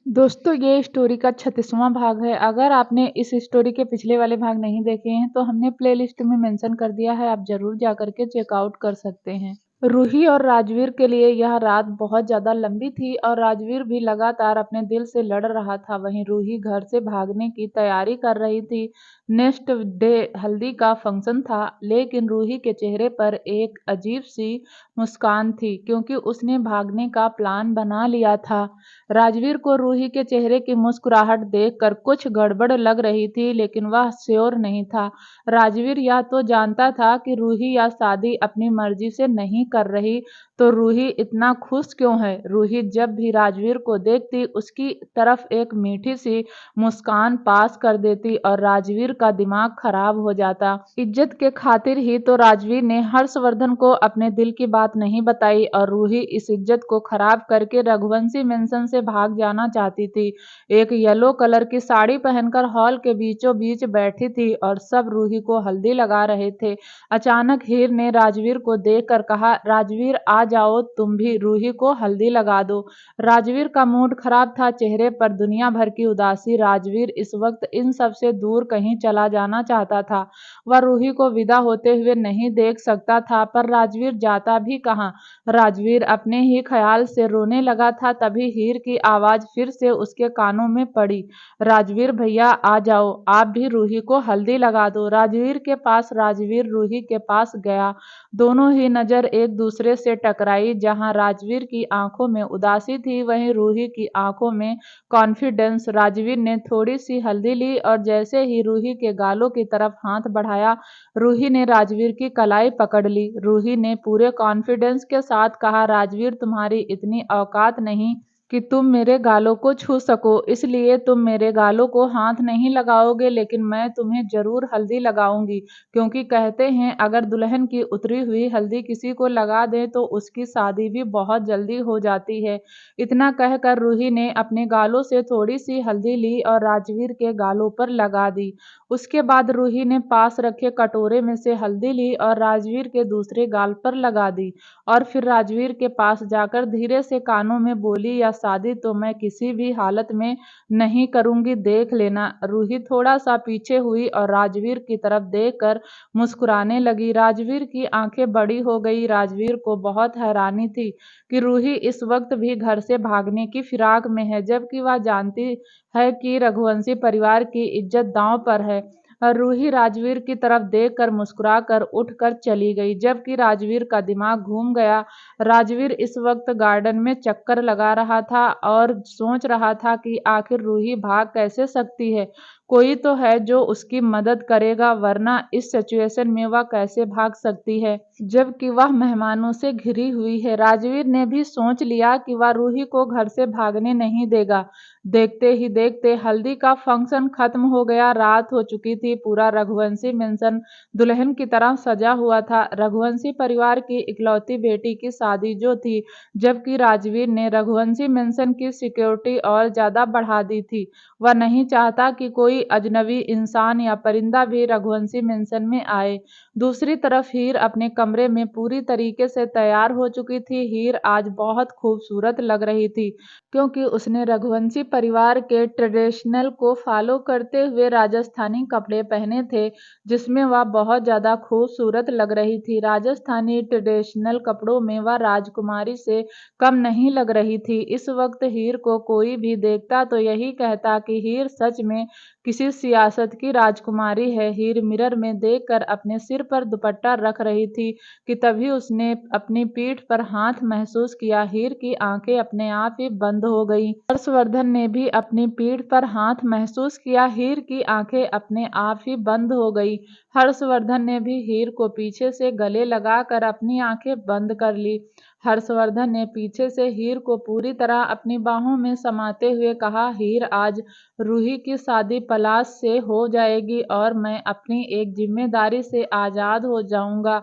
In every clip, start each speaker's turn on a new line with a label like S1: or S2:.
S1: दोस्तों ये स्टोरी का 36वां भाग है। अगर आपने इस स्टोरी के पिछले वाले भाग नहीं देखे हैं तो हमने प्लेलिस्ट में मेंशन कर दिया है, आप ज़रूर जाकर के चेकआउट कर सकते हैं। रूही और राजवीर के लिए यह रात बहुत ज़्यादा लंबी थी और राजवीर भी लगातार अपने दिल से लड़ रहा था। वहीं रूही घर से भागने की तैयारी कर रही थी। नेक्स्ट डे हल्दी का फंक्शन था, लेकिन रूही के चेहरे पर एक अजीब सी मुस्कान थी क्योंकि उसने भागने का प्लान बना लिया था। राजवीर को रूही के चेहरे की मुस्कुराहट देखकर कुछ गड़बड़ लग रही थी, लेकिन वह श्योर नहीं था। राजवीर या तो जानता था कि रूही या शादी अपनी मर्जी से नहीं कर रही, तो रूही इतना खुश क्यों है? रूही जब भी राजवीर को देखती उसकी तरफ एक मीठी सी मुस्कान पास कर देती और राजवीर का दिमाग खराब हो जाता। इज्जत के खातिर ही तो राजवीर ने हर्षवर्धन को अपने दिल की बात नहीं बताई और रूही इस इज्जत को खराब करके रघुवंशी मेंशन से भाग जाना चाहती थी। एक येलो कलर की साड़ी पहनकर हॉल के बीचों बीच बैठी थी और सब रूही को हल्दी लगा रहे थे। अचानक हीर ने राजवीर को देखकर कहा, राजवीर आ जाओ, तुम भी रूही को हल्दी लगा दो। राजवीर का मूड खराब था, चेहरे पर दुनिया भर की उदासी। राजवीर इस वक्त इन सब से दूर कहीं चला जाना चाहता था। वह रूही को विदा होते हुए नहीं देख सकता था, पर राजवीर जाता भी कहाँ। राजवीर अपने ही ख्याल से रोने लगा था, तभी हीर की आवाज फिर से उसके कानों में पड़ी, राजवीर भैया आ जाओ, आप भी रूही को हल्दी लगा दो। राजवीर रूही के पास गया। दोनों ही नजर एक दूसरे से टकराई। जहां राजवीर की आंखों में उदासी थी, वहीं रूही की आंखों में कॉन्फिडेंस। राजवीर ने थोड़ी सी हल्दी ली और जैसे ही रूही के गालों की तरफ हाथ बढ़ाया, रूही ने राजवीर की कलाई पकड़ ली। रूही ने पूरे कॉन्फिडेंस के साथ कहा, राजवीर तुम्हारी इतनी औकात नहीं कि तुम मेरे गालों को छू सको, इसलिए तुम मेरे गालों को हाथ नहीं लगाओगे, लेकिन मैं तुम्हें जरूर हल्दी लगाऊंगी, क्योंकि कहते हैं अगर दुल्हन की उतरी हुई हल्दी किसी को लगा दे तो उसकी शादी भी बहुत जल्दी हो जाती है। इतना कहकर रूही ने अपने गालों से थोड़ी सी हल्दी ली और राजवीर के गालों पर लगा दी। उसके बाद रूही ने पास रखे कटोरे में से हल्दी ली और राजवीर के दूसरे गाल पर लगा दी और फिर राजवीर के पास जाकर धीरे से कानों में बोली, या शादी तो मैं किसी भी हालत में नहीं करूंगी, देख लेना। रूही थोड़ा सा पीछे हुई और राजवीर की तरफ देखकर मुस्कुराने लगी। राजवीर की आंखें बड़ी हो गई। राजवीर को बहुत हैरानी थी कि रूही इस वक्त भी घर से भागने की फिराक में है, जबकि वह जानती है कि रघुवंशी परिवार की इज्जत दांव पर है। रूही राजवीर की तरफ देखकर मुस्कुराकर उठकर चली गई, जबकि राजवीर का दिमाग घूम गया। राजवीर इस वक्त गार्डन में चक्कर लगा रहा था और सोच रहा था कि आखिर रूही भाग कैसे सकती है। कोई तो है जो उसकी मदद करेगा, वरना इस सिचुएशन में वह कैसे भाग सकती है, जबकि वह मेहमानों से घिरी हुई है। राजवीर ने भी सोच लिया कि वह रूही को घर से भागने नहीं देगा। देखते ही देखते हल्दी का फंक्शन खत्म हो गया। रात हो चुकी थी। पूरा रघुवंशी मेंशन दुल्हन की तरह सजा हुआ था। रघुवंशी परिवार की इकलौती बेटी की शादी जो थी, जबकि राजवीर ने रघुवंशी मेंशन की सिक्योरिटी और ज्यादा बढ़ा दी थी। वह नहीं चाहता कि कोई अजनबी इंसान या परिंदा भी रघुवंशी मेंशन में आए। दूसरी तरफ हीर अपने कमरे में पूरी तरीके से तैयार हो चुकी थी। हीर आज बहुत खूबसूरत लग रही थी, क्योंकि उसने रघुवंशी परिवार के ट्रेडिशनल को फॉलो करते हुए राजस्थानी कपड़े पहने थे, जिसमें वह बहुत ज़्यादा खूबसूरत लग रही थी। राजस्थानी ट्रेडिशनल कपड़ों में वह राजकुमारी से कम नहीं लग रही थी। इस वक्त हीर को कोई भी देखता तो यही कहता कि हीर सच में किसी सियासत की राजकुमारी है। हीर मिरर में देखकर अपने सिर पर दुपट्टा रख रही थी कि तभी उसने अपनी पीठ पर हाथ महसूस किया। हीर की आंखें अपने आप ही बंद हो गई। हर्षवर्धन ने भी अपनी पीठ पर हाथ महसूस किया। हीर की आंखें अपने आप ही बंद हो गई। हर्षवर्धन ने भी हीर को पीछे से गले लगाकर अपनी आंखें बंद कर ली। हर्षवर्धन ने पीछे से हीर को पूरी तरह अपनी बाहों में समाते हुए कहा, हीर आज रूही की शादी पलाश से हो जाएगी और मैं अपनी एक जिम्मेदारी से आजाद हो जाऊंगा।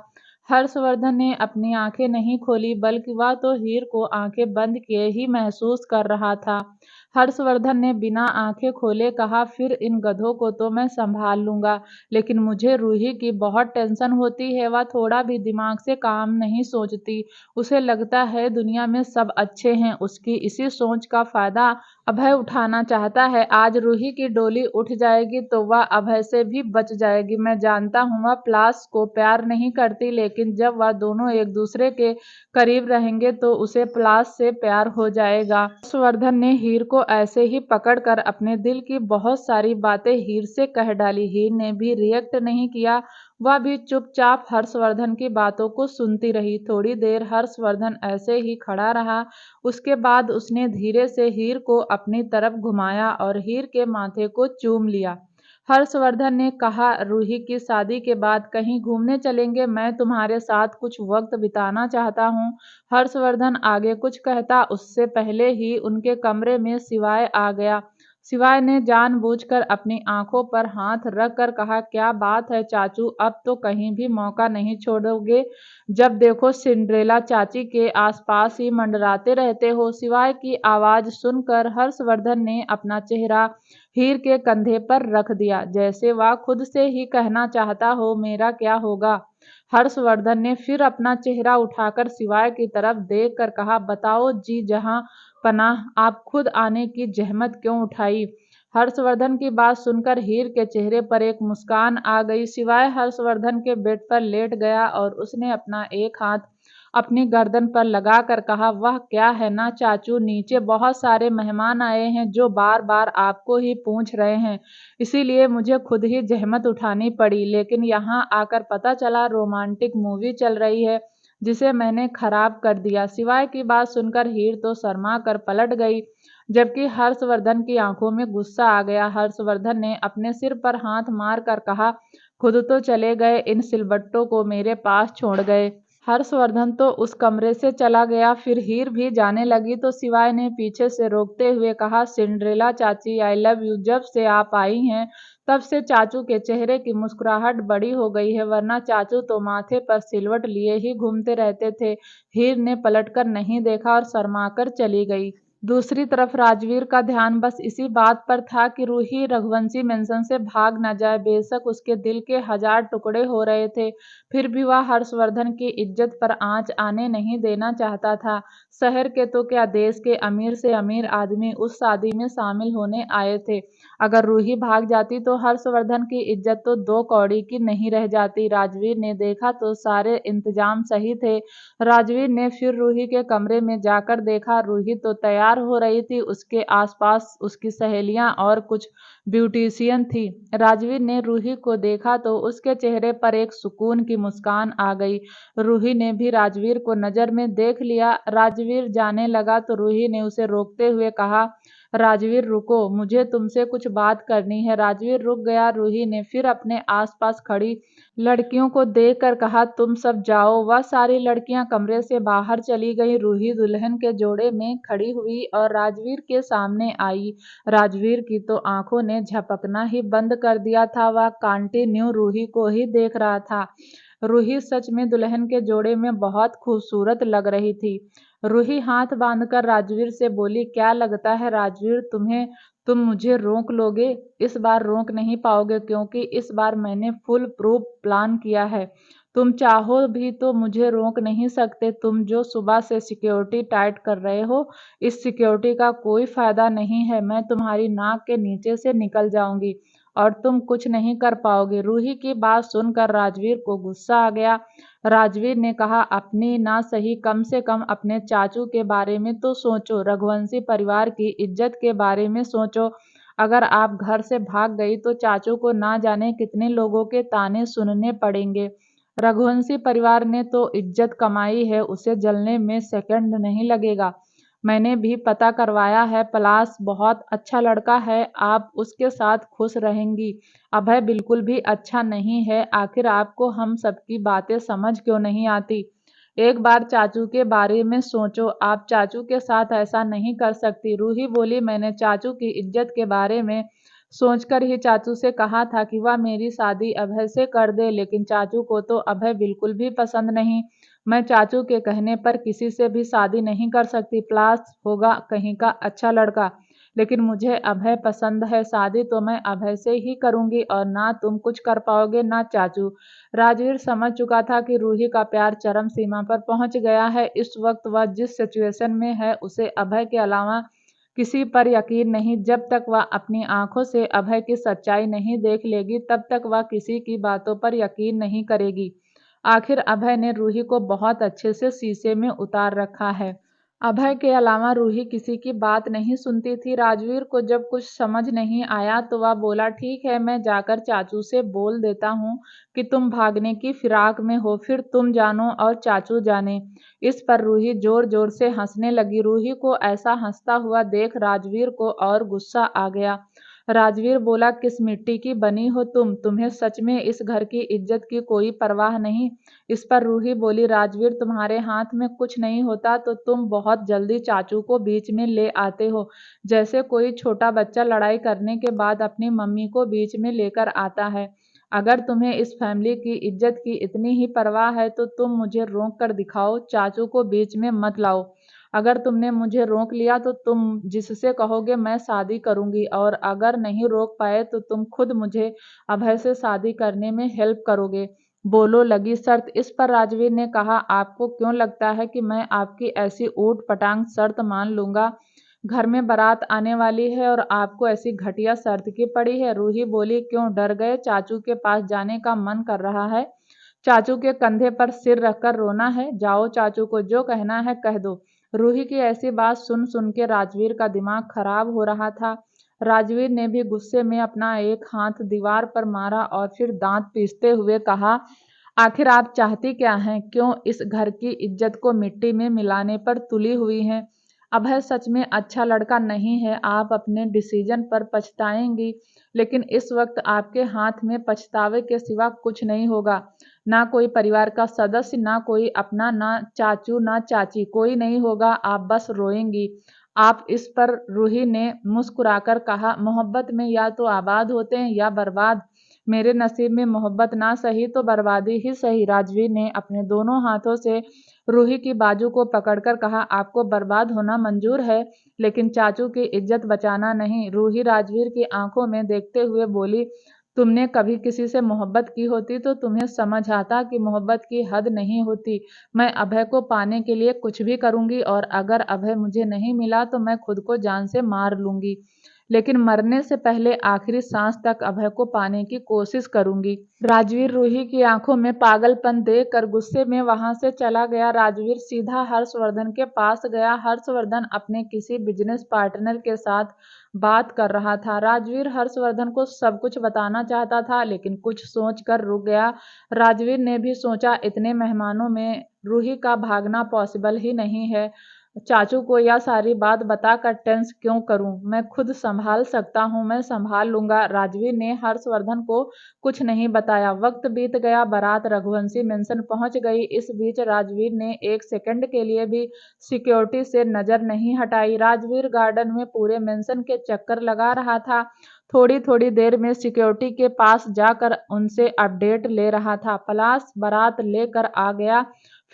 S1: हर्षवर्धन ने अपनी आंखें नहीं खोली, बल्कि वह तो हीर को आंखें बंद किए ही महसूस कर रहा था। हर्षवर्धन ने बिना आंखें खोले कहा, फिर इन गधों को तो मैं संभाल लूंगा, लेकिन मुझे रूही की बहुत टेंशन होती है। वह थोड़ा भी दिमाग से काम नहीं सोचती। उसे लगता है दुनिया में सब अच्छे हैं। उसकी इसी सोच का फायदा अभय उठाना चाहता है। आज रूही की डोली उठ जाएगी तो वह अभय से भी बच जाएगी। मैं जानता हूँ वह पलाश को प्यार नहीं करती, लेकिन जब वह दोनों एक दूसरे के करीब रहेंगे तो उसे पलाश से प्यार हो जाएगा। हर्षवर्धन ने हीर को ऐसे ही पकड़कर अपने दिल की बहुत सारी बातें हीर से कह डाली। हीर ने भी रिएक्ट नहीं किया। वह भी चुपचाप हर्षवर्धन की बातों को सुनती रही। थोड़ी देर हर्षवर्धन ऐसे ही खड़ा रहा। उसके बाद उसने धीरे से हीर को अपनी तरफ घुमाया और हीर के माथे को चूम लिया। हर्षवर्धन ने कहा, रूही की शादी के बाद कहीं घूमने चलेंगे, मैं तुम्हारे साथ कुछ वक्त बिताना चाहता हूँ। हर्षवर्धन आगे कुछ कहता उससे पहले ही उनके कमरे में शिवाय आ गया। शिवाय ने जानबूझकर अपनी आंखों पर हाथ रख कर कहा, क्या बात है चाचू, अब तो कहीं भी मौका नहीं छोड़ोगे। जब देखो सिंड्रेला चाची के आसपास ही मंडराते रहते हो। शिवाय की आवाज सुनकर हर्षवर्धन ने अपना चेहरा हीर के कंधे पर रख दिया, जैसे वह खुद से ही कहना चाहता हो, मेरा क्या होगा। हर्षवर्धन ने फिर अपना चेहरा उठाकर शिवाय की तरफ देख कर कहा, बताओ जी जहां पनाह, आप खुद आने की जहमत क्यों उठाई। हर्षवर्धन की बात सुनकर हीर के चेहरे पर एक मुस्कान आ गई। शिवाय हर्षवर्धन के बेड पर लेट गया और उसने अपना एक हाथ अपनी गर्दन पर लगाकर कहा, वह क्या है ना चाचू, नीचे बहुत सारे मेहमान आए हैं जो बार बार आपको ही पूछ रहे हैं, इसीलिए मुझे खुद ही जहमत उठानी पड़ी। लेकिन यहाँ आकर पता चला रोमांटिक मूवी चल रही है, जिसे मैंने खराब कर दिया। शिवाय की बात सुनकर हीर तो शर्मा कर पलट गई, जबकि हर्षवर्धन की आंखों में गुस्सा आ गया। हर्षवर्धन ने अपने सिर पर हाथ मार कर कहा, खुद तो चले गए, इन सिलबट्टों को मेरे पास छोड़ गए। हर्षवर्धन तो उस कमरे से चला गया। फिर हीर भी जाने लगी तो शिवाय ने पीछे से रोकते हुए कहा, सिंड्रेला चाची आई लव यू। जब से आप आई हैं तब से चाचू के चेहरे की मुस्कुराहट बड़ी हो गई है, वरना चाचू तो माथे पर सिलवट लिए ही घूमते रहते थे। हीर ने पलटकर नहीं देखा और शर्माकर चली गई। दूसरी तरफ राजवीर का ध्यान बस इसी बात पर था कि रूही रघुवंशी मेंशन से भाग न जाए। बेशक उसके दिल के हजार टुकड़े हो रहे थे, फिर भी वह हर्षवर्धन की इज्जत पर आंच आने नहीं देना चाहता था। शहर के तो क्या, देश के अमीर से अमीर आदमी उस शादी में शामिल होने आए थे। अगर रूही भाग जाती तो हर्षवर्धन की इज्जत तो दो कौड़ी की नहीं रह जाती। राजवीर ने देखा तो सारे इंतजाम सही थे। राजवीर ने फिर रूही के कमरे में जाकर देखा। रूही तो तैयार हो रही थी, उसके आसपास उसकी सहेलियां और कुछ ब्यूटिशियन थी। राजवीर ने रूही को देखा तो उसके चेहरे पर एक सुकून की मुस्कान आ गई। रूही ने भी राजवीर को नजर में देख लिया। राजवीर जाने लगा तो रूही ने उसे रोकते हुए कहा, राजवीर रुको, मुझे तुमसे कुछ बात करनी है। राजवीर रुक गया। रूही ने फिर अपने आसपास खड़ी लड़कियों को देखकर कहा, तुम सब जाओ। वह सारी लड़कियां कमरे से बाहर चली गईं। रूही दुल्हन के जोड़े में खड़ी हुई और राजवीर के सामने आई। राजवीर की तो आंखों ने झपकना ही बंद कर दिया था। वह कंटिन्यू रूही को ही देख रहा था। रूही सच में दुल्हन के जोड़े में बहुत खूबसूरत लग रही थी। रूही हाथ बांधकर राजवीर से बोली, क्या लगता है राजवीर, तुम मुझे रोक लोगे। इस बार रोक नहीं पाओगे, क्योंकि इस बार मैंने फुल प्रूफ प्लान किया है। तुम चाहो भी तो मुझे रोक नहीं सकते। तुम जो सुबह से सिक्योरिटी टाइट कर रहे हो, इस सिक्योरिटी का कोई फायदा नहीं है। मैं तुम्हारी नाक के नीचे से निकल जाऊंगी और तुम कुछ नहीं कर पाओगे। रूही की बात सुनकर राजवीर को गुस्सा आ गया। राजवीर ने कहा, अपनी ना सही, कम से कम अपने चाचू के बारे में तो सोचो, रघुवंशी परिवार की इज्जत के बारे में सोचो। अगर आप घर से भाग गई तो चाचू को ना जाने कितने लोगों के ताने सुनने पड़ेंगे। रघुवंशी परिवार ने तो इज्जत कमाई है, उसे जलने में सेकंड नहीं लगेगा। मैंने भी पता करवाया है, पलाश बहुत अच्छा लड़का है, आप उसके साथ खुश रहेंगी। अभय बिल्कुल भी अच्छा नहीं है। आखिर आपको हम सबकी बातें समझ क्यों नहीं आती। एक बार चाचू के बारे में सोचो, आप चाचू के साथ ऐसा नहीं कर सकती। रूही बोली, मैंने चाचू की इज्जत के बारे में सोचकर ही चाचू से कहा था कि वह मेरी शादी अभय से कर दे, लेकिन चाचू को तो अभय बिल्कुल भी पसंद नहीं। मैं चाचू के कहने पर किसी से भी शादी नहीं कर सकती। प्लास होगा कहीं का अच्छा लड़का, लेकिन मुझे अभय पसंद है। शादी तो मैं अभय से ही करूंगी और ना तुम कुछ कर पाओगे ना चाचू। राजवीर समझ चुका था कि रूही का प्यार चरम सीमा पर पहुंच गया है। इस वक्त वह जिस सिचुएशन में है उसे अभय के अलावा किसी पर यकीन नहीं। जब तक वह अपनी आंखों से अभय की सच्चाई नहीं देख लेगी तब तक वह किसी की बातों पर यकीन नहीं करेगी। आखिर अभय ने रूही को बहुत अच्छे से शीशे में उतार रखा है। अभय के अलावा रूही किसी की बात नहीं सुनती थी। राजवीर को जब कुछ समझ नहीं आया तो वह बोला, ठीक है, मैं जाकर चाचू से बोल देता हूँ कि तुम भागने की फिराक में हो, फिर तुम जानो और चाचू जाने। इस पर रूही जोर जोर से हंसने लगी। रूही को ऐसा हंसता हुआ देख राजवीर को और गुस्सा आ गया। राजवीर बोला, किस मिट्टी की बनी हो तुम? तुम्हें सच में इस घर की इज्जत की कोई परवाह नहीं? इस पर रूही बोली, राजवीर, तुम्हारे हाथ में कुछ नहीं होता तो तुम बहुत जल्दी चाचू को बीच में ले आते हो, जैसे कोई छोटा बच्चा लड़ाई करने के बाद अपनी मम्मी को बीच में लेकर आता है। अगर तुम्हें इस फैमिली की इज्जत की इतनी ही परवाह है तो तुम मुझे रोक कर दिखाओ, चाचू को बीच में मत लाओ। अगर तुमने मुझे रोक लिया तो तुम जिससे कहोगे मैं शादी करूंगी, और अगर नहीं रोक पाए तो तुम खुद मुझे अभय से शादी करने में हेल्प करोगे। बोलो, लगी शर्त? इस पर राजवीर ने कहा, आपको क्यों लगता है कि मैं आपकी ऐसी ऊट पटांग शर्त मान लूंगा? घर में बारात आने वाली है और आपको ऐसी घटिया शर्त की पड़ी है? रूही बोली, क्यों डर गए? चाचू के पास जाने का मन कर रहा है? चाचू के कंधे पर सिर रखकर रोना है? जाओ, चाचू को जो कहना है कह दो। रूही की ऐसी बात सुन सुन के राजवीर का दिमाग खराब हो रहा था। राजवीर ने भी गुस्से में अपना एक हाथ दीवार पर मारा और फिर दांत पीसते हुए कहा, आखिर आप चाहती क्या हैं? क्यों इस घर की इज्जत को मिट्टी में मिलाने पर तुली हुई हैं? अभय सच में अच्छा लड़का नहीं है। आप अपने डिसीजन पर पछताएंगी, लेकिन इस वक्त आपके हाथ में पछतावे के सिवा कुछ नहीं होगा। ना कोई परिवार का सदस्य, ना कोई अपना, ना चाचू ना चाची, कोई नहीं होगा। आप बस रोएंगी। आप इस पर रूही ने मुस्कुराकर कहा, मोहब्बत में या तो आबाद होते हैं या बर्बाद। मेरे नसीब में मोहब्बत ना सही तो बर्बादी ही सही। राजवीर ने अपने दोनों हाथों से रूही की बाजू को पकड़कर कहा, आपको बर्बाद होना मंजूर है, लेकिन चाचू की इज्जत बचाना नहीं। रूही राजवीर की आंखों में देखते हुए बोली, तुमने कभी किसी से मोहब्बत की होती तो तुम्हें समझ आता कि मोहब्बत की हद नहीं होती। मैं अभय को पाने के लिए कुछ भी करूंगी, और अगर अभय मुझे नहीं मिला तो मैं खुद को जान से मार लूंगी, लेकिन मरने से पहले आखिरी सांस तक अभय को पाने की कोशिश करूंगी। राजवीर रूही की आंखों में पागलपन देखकर गुस्से में वहां से चला गया। राजवीर सीधा हर्षवर्धन के पास गया। हर्षवर्धन अपने किसी बिजनेस पार्टनर के साथ बात कर रहा था। राजवीर हर्षवर्धन को सब कुछ बताना चाहता था, लेकिन कुछ सोच कर रुक गया। राजवीर ने भी सोचा, इतने मेहमानों में रूही का भागना पॉसिबल ही नहीं है। चाचू को यह सारी बात बताकर टेंस क्यों करूं? मैं खुद संभाल सकता हूं, मैं संभाल लूंगा। राजवीर ने हर्षवर्धन को कुछ नहीं बताया। वक्त बीत गया। बारात रघुवंशी मेंशन पहुंच गई। इस बीच राजवीर ने एक सेकंड के लिए भी सिक्योरिटी से नजर नहीं हटाई। राजवीर गार्डन में पूरे मेंशन के चक्कर लगा रहा था। थोड़ी थोड़ी देर में सिक्योरिटी के पास जाकर उनसे अपडेट ले रहा था। पलाश बारात लेकर आ गया।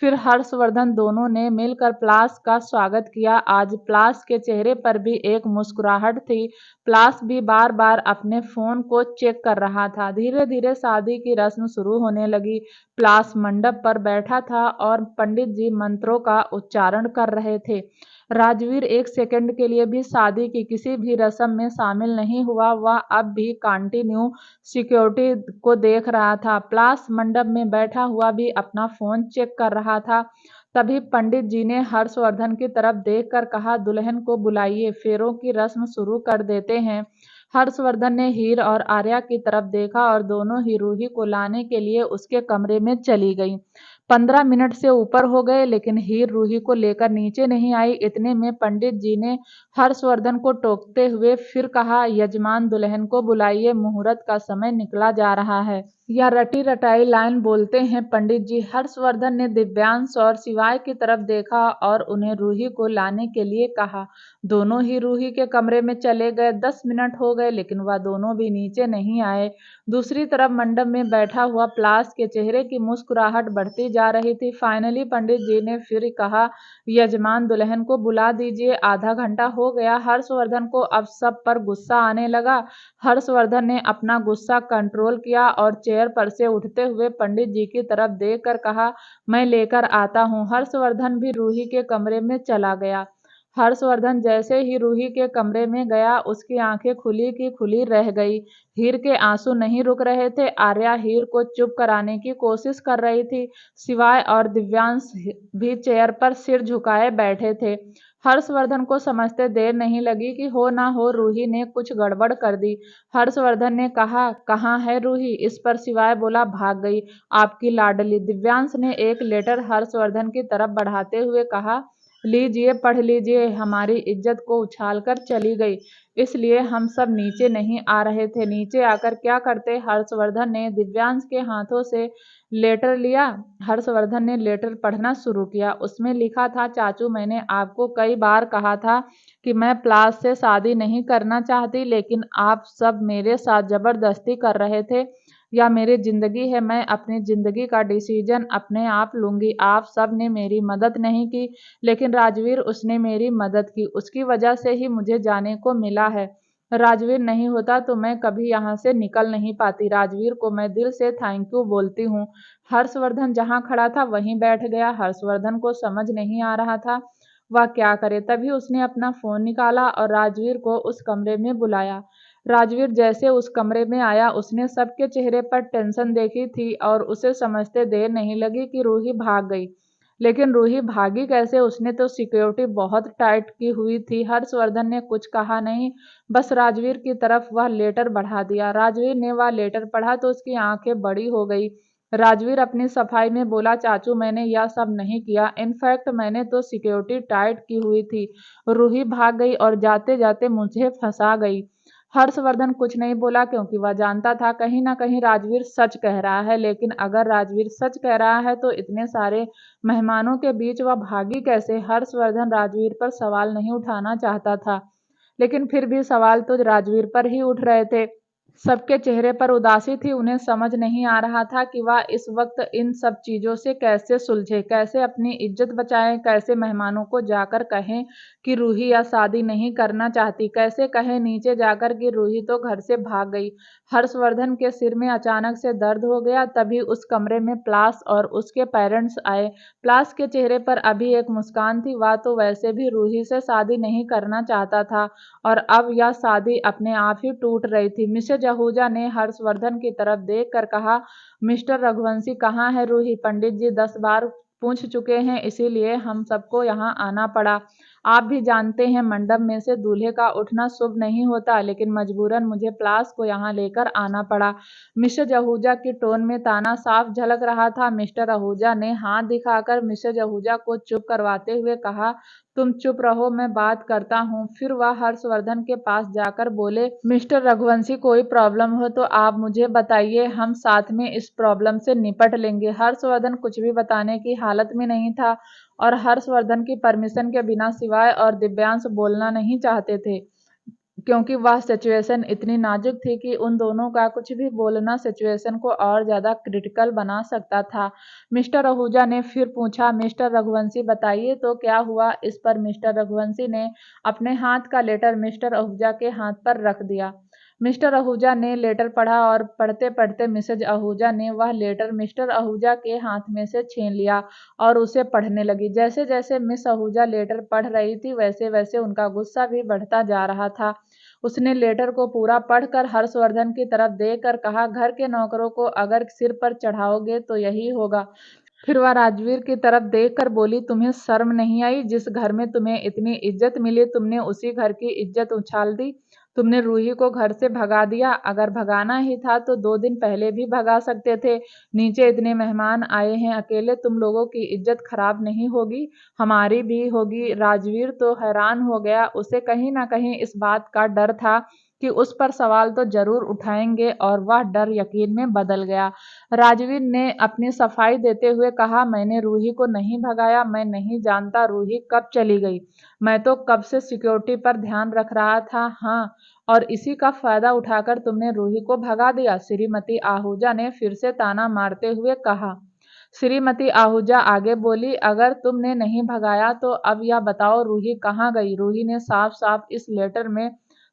S1: फिर हर्षवर्धन दोनों ने मिलकर पलाश का स्वागत किया। आज पलाश के चेहरे पर भी एक मुस्कुराहट थी। पलाश भी बार बार अपने फोन को चेक कर रहा था। धीरे धीरे शादी की रस्म शुरू होने लगी। पलाश मंडप पर बैठा था और पंडित जी मंत्रों का उच्चारण कर रहे थे। राजवीर एक सेकंड के लिए भी शादी की किसी भी रस्म में शामिल नहीं हुआ। वह अब भी कंटिन्यू सिक्योरिटी को देख रहा था। पलाश मंडप में बैठा हुआ भी अपना फोन चेक कर रहा था। तभी पंडित जी ने हर्षवर्धन की तरफ देखकर कहा, दुल्हन को बुलाइए, फेरों की रस्म शुरू कर देते हैं। हर्षवर्धन ने हीर और आर्या की तरफ देखा और दोनों ही रूही को लाने के लिए उसके कमरे में चली गईं। 15 मिनट से ऊपर हो गए, लेकिन हीर रूही को लेकर नीचे नहीं आई। इतने में पंडित जी ने हर्षवर्धन को टोकते हुए फिर कहा, यजमान दुल्हन को बुलाइए, मुहूर्त का समय निकला जा रहा है। या रटी रटाई लाइन बोलते हैं पंडित जी। हर्षवर्धन ने दिव्यांश और शिवाय की तरफ देखा और उन्हें रूही को लाने के लिए कहा। दोनों ही रूही के कमरे में चले गए। 10 मिनट हो गए लेकिन वह दोनों भी नीचे नहीं आए। दूसरी तरफ मंडप में बैठा हुआ प्लास के चेहरे की मुस्कुराहट बढ़ती जा रही थी। फाइनली पंडित जी ने फिर कहा, यजमान दुल्हन को बुला दीजिए। आधा घंटा हो गया। हर्षवर्धन को अब सब पर गुस्सा आने लगा। हर्षवर्धन ने अपना गुस्सा कंट्रोल किया और चेयर पर से उठते हुए पंडित जी की तरफ देखकर कहा, मैं लेकर आता हूँ। हर्षवर्धन भी रूही के कमरे में चला गया। हर्षवर्धन जैसे ही रूही के कमरे में गया, उसकी आंखें खुली की खुली रह गई। हीर के आंसू नहीं रुक रहे थे। आर्या हीर को चुप कराने की कोशिश कर रही थी। शिवाय और दिव्यांश भी चेयर पर सिर झुकाए बैठे थे। हर्षवर्धन को समझते देर नहीं लगी कि हो ना हो रूही ने कुछ गड़बड़ कर दी। हर्षवर्धन ने कहा, कहाँ है रूही? इस पर शिवाय बोला, भाग गई आपकी लाडली। दिव्यांश ने एक लेटर हर्षवर्धन की तरफ बढ़ाते हुए कहा, लीजिए पढ़ लीजिए। हमारी इज्जत को उछालकर चली गई, इसलिए हम सब नीचे नहीं आ रहे थे। नीचे आकर क्या करते? हर्षवर्धन ने दिव्यांश के हाथों से लेटर लिया। हर्षवर्धन ने लेटर पढ़ना शुरू किया। उसमें लिखा था, चाचू मैंने आपको कई बार कहा था कि मैं प्लास से शादी नहीं करना चाहती, लेकिन आप सब मेरे साथ जबरदस्ती कर रहे थे। या मेरी जिंदगी है, मैं अपनी जिंदगी का डिसीजन अपने आप लूंगी। आप सब ने मेरी मदद नहीं की, लेकिन राजवीर, उसने मेरी मदद की। उसकी वजह से ही मुझे जाने को मिला है। राजवीर नहीं होता तो मैं कभी यहाँ से निकल नहीं पाती। राजवीर को मैं दिल से थैंक यू बोलती हूँ। हर्षवर्धन जहाँ खड़ा था वहीं बैठ गया। हर्षवर्धन को समझ नहीं आ रहा था वह क्या करे। तभी उसने अपना फोन निकाला और राजवीर को उस कमरे में बुलाया। राजवीर जैसे उस कमरे में आया, उसने सबके चेहरे पर टेंशन देखी थी और उसे समझते देर नहीं लगी कि रूही भाग गई। लेकिन रूही भागी कैसे? उसने तो सिक्योरिटी बहुत टाइट की हुई थी। हर्षवर्धन ने कुछ कहा नहीं, बस राजवीर की तरफ वह लेटर बढ़ा दिया। राजवीर ने वह लेटर पढ़ा तो उसकी आंखें बड़ी हो गई। राजवीर अपनी सफाई में बोला, चाचू मैंने यह सब नहीं किया। इनफैक्ट मैंने तो सिक्योरिटी टाइट की हुई थी। रूही भाग गई और जाते जाते मुझे फंसा गई। हर्षवर्धन कुछ नहीं बोला क्योंकि वह जानता था कहीं ना कहीं राजवीर सच कह रहा है। लेकिन अगर राजवीर सच कह रहा है तो इतने सारे मेहमानों के बीच वह भागी कैसे? हर्षवर्धन राजवीर पर सवाल नहीं उठाना चाहता था, लेकिन फिर भी सवाल तो राजवीर पर ही उठ रहे थे। सबके चेहरे पर उदासी थी। उन्हें समझ नहीं आ रहा था कि वह इस वक्त इन सब चीजों से कैसे सुलझे, कैसे अपनी इज्जत बचाएं, कैसे मेहमानों को जाकर कहें कि रूही या शादी नहीं करना चाहती, कैसे कहें नीचे जाकर कि रूही तो घर से भाग गई। हर्षवर्धन के सिर में अचानक से दर्द हो गया। तभी उस कमरे में प्लास और उसके पेरेंट्स आए। प्लास के चेहरे पर अभी एक मुस्कान थी। वह तो वैसे भी रूही से शादी नहीं करना चाहता था और अब यह शादी अपने आप ही टूट रही थी। मिसेज आहूजा ने हर्षवर्धन की तरफ देखकर कहा, मिस्टर रघुवंशी कहाँ है रूही? पंडित जी 10 बार पूछ चुके हैं, इसीलिए हम सबको यहाँ आना पड़ा। आप भी जानते हैं मंडप में से दूल्हे का उठना शुभ नहीं होता, लेकिन मजबूरन मुझे प्लास को यहाँ लेकर आना पड़ा। मिसेज आहूजा की टोन में ताना साफ झलक रहा था। मिस्टर आहूजा ने हाथ दिखाकर मिसेज आहूजा को चुप करवाते हुए कहा, तुम चुप रहो, मैं बात करता हूँ। फिर वह हर्षवर्धन के पास जाकर बोले, मिस्टर रघुवंशी कोई प्रॉब्लम हो तो आप मुझे बताइए, हम साथ में इस प्रॉब्लम से निपट लेंगे। हर्षवर्धन कुछ भी बताने की हालत में नहीं था और हर्षवर्धन की परमिशन के बिना शिवाय और दिव्यांश बोलना नहीं चाहते थे, क्योंकि वह सिचुएशन इतनी नाजुक थी कि उन दोनों का कुछ भी बोलना सिचुएशन को और ज्यादा क्रिटिकल बना सकता था। मिस्टर आहूजा ने फिर पूछा, मिस्टर रघुवंशी बताइए तो क्या हुआ? इस पर मिस्टर रघुवंशी ने अपने हाथ का लेटर मिस्टर आहूजा के हाथ पर रख दिया। मिस्टर आहूजा ने लेटर पढ़ा और पढ़ते पढ़ते मिसेज आहूजा ने वह लेटर मिस्टर आहूजा के हाथ में से छीन लिया और उसे पढ़ने लगी। जैसे जैसे मिस आहूजा लेटर पढ़ रही थी, वैसे वैसे उनका गुस्सा भी बढ़ता जा रहा था। उसने लेटर को पूरा पढ़कर हर्षवर्धन की तरफ देखकर कहा, घर के नौकरों को अगर सिर पर चढ़ाओगे तो यही होगा। फिर वह राजवीर की तरफ देखकर बोली, तुम्हें शर्म नहीं आई? जिस घर में तुम्हें इतनी इज्जत मिली, तुमने उसी घर की इज्जत उछाल दी। तुमने रूही को घर से भगा दिया। अगर भगाना ही था तो 2 दिन पहले भी भगा सकते थे। नीचे इतने मेहमान आए हैं, अकेले तुम लोगों की इज्जत खराब नहीं होगी, हमारी भी होगी। राजवीर तो हैरान हो गया। उसे कहीं ना कहीं इस बात का डर था कि उस पर सवाल तो जरूर उठाएंगे और वह डर यकीन में बदल गया। राजवीर ने अपनी सफाई देते हुए कहा, मैंने रूही को नहीं भगाया, मैं नहीं जानता रूही कब चली गई। मैं तो कब से सिक्योरिटी पर ध्यान रख रहा था। हाँ, और इसी का फायदा उठाकर तुमने रूही को भगा दिया, श्रीमती आहूजा ने फिर से ताना मारते हुए कहा। श्रीमती आहूजा आगे बोली, अगर तुमने नहीं भगाया तो अब यह बताओ रूही कहाँ गई। रूही ने साफ साफ इस लेटर में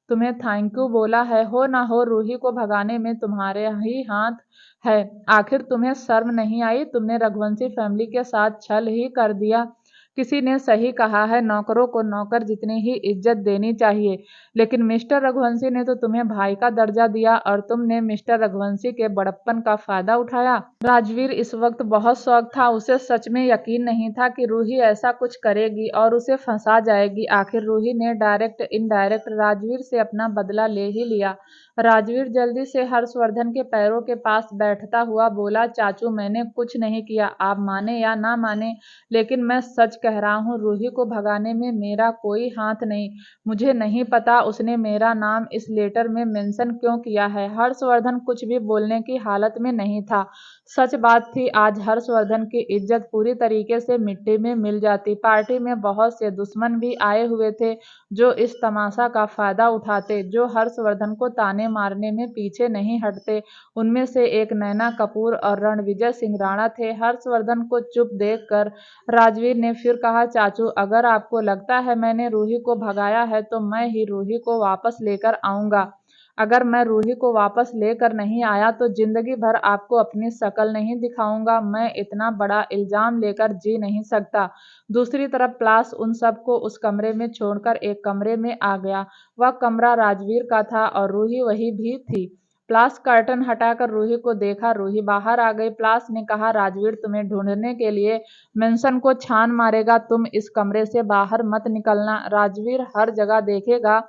S1: तुम्हें थैंक यू बोला है, हो ना हो रूही को भगाने में तुम्हारे ही हाथ है। आखिर तुम्हें शर्म नहीं आई? तुमने रघुवंशी फैमिली के साथ छल ही कर दिया। किसी ने सही कहा है, नौकरों को नौकर जितनी ही इज्जत देनी चाहिए, लेकिन मिस्टर रघुवंशी ने तो तुम्हें भाई का दर्जा दिया और तुमने मिस्टर रघुवंशी के बड़प्पन का फायदा उठाया। राजवीर इस वक्त बहुत शौक था। उसे सच में यकीन नहीं था कि रूही ऐसा कुछ करेगी और उसे फंसा जाएगी। आखिर रूही ने डायरेक्ट इनडायरेक्ट राजवीर से अपना बदला ले ही लिया। राजवीर जल्दी से हर्षवर्धन के पैरों के पास बैठता हुआ बोला, चाचू मैंने कुछ नहीं किया, आप माने या ना माने, लेकिन मैं सच कह रहा हूँ, रूही को भगाने में मेरा कोई हाथ नहीं। मुझे नहीं पता उसने मेरा नाम इस लेटर में मेंशन क्यों किया है। हर्षवर्धन कुछ भी बोलने की हालत में नहीं था। सच बात थी, आज हर्षवर्धन की इज्जत पूरी तरीके से मिट्टी में मिल जाती। पार्टी में बहुत से दुश्मन भी आए हुए थे जो इस तमाशा का फायदा उठाते, जो हर्षवर्धन को ताने मारने में पीछे नहीं हटते। उनमें से एक नैना कपूर और रणविजय सिंह राणा थे। हर्षवर्धन को चुप देखकर राजवीर ने फिर कहा, चाचू अगर आपको लगता है मैंने रूही को भगाया है तो मैं ही रूही को वापस लेकर आऊंगा। अगर मैं रूही को वापस लेकर नहीं आया तो जिंदगी भर आपको अपनी शक्ल नहीं दिखाऊंगा। मैं इतना बड़ा इल्जाम लेकर जी नहीं सकता। दूसरी तरफ प्लास उन सबको उस कमरे में छोड़कर एक कमरे में आ गया। वह कमरा राजवीर का था और रूही वही भी थी। प्लास कर्टन हटाकर रूही को देखा। रूही बाहर आ गई। प्लास ने कहा, राजवीर तुम्हें ढूंढने के लिए मेंशन को छान मारेगा, तुम इस कमरे से बाहर मत निकलना। राजवीर हर जगह देखेगा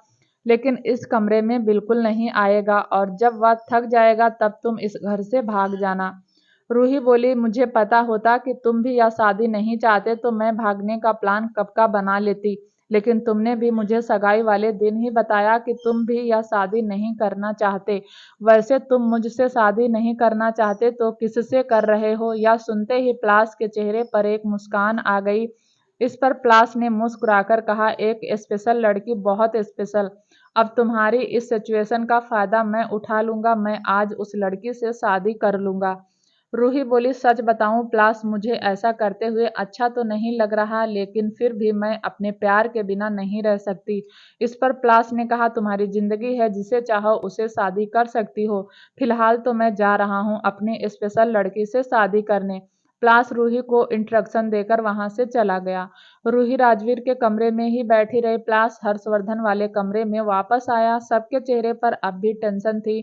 S1: लेकिन इस कमरे में बिल्कुल नहीं आएगा, और जब वह थक जाएगा तब तुम इस घर से भाग जाना। रूही बोली, मुझे पता होता कि तुम भी यह शादी नहीं चाहते तो मैं भागने का प्लान कब का बना लेती, लेकिन तुमने भी मुझे सगाई वाले दिन ही बताया कि तुम भी यह शादी नहीं करना चाहते। वैसे तुम मुझसे शादी नहीं करना चाहते तो किससे कर रहे हो? यह सुनते ही प्लास के चेहरे पर एक मुस्कान आ गई। इस पर प्लास ने मुस्कुराकर कहा, एक स्पेशल लड़की, बहुत स्पेशल। अब तुम्हारी इस सिचुएशन का फायदा मैं उठा लूंगा। मैं आज उस लड़की से शादी कर लूंगा। रूही बोली, सच बताऊं प्लास, मुझे ऐसा करते हुए अच्छा तो नहीं लग रहा, लेकिन फिर भी मैं अपने प्यार के बिना नहीं रह सकती। इस पर प्लास ने कहा, तुम्हारी जिंदगी है, जिसे चाहो उसे शादी कर सकती हो। फिलहाल तो मैं जा रहा हूँ अपनी स्पेशल लड़की से शादी करने। प्लास रूही को इंस्ट्रक्शन देकर वहां से चला गया। रूही राजवीर के कमरे में ही बैठी रही। प्लास हर्षवर्धन वाले कमरे में वापस आया। सबके चेहरे पर अब भी टेंशन थी।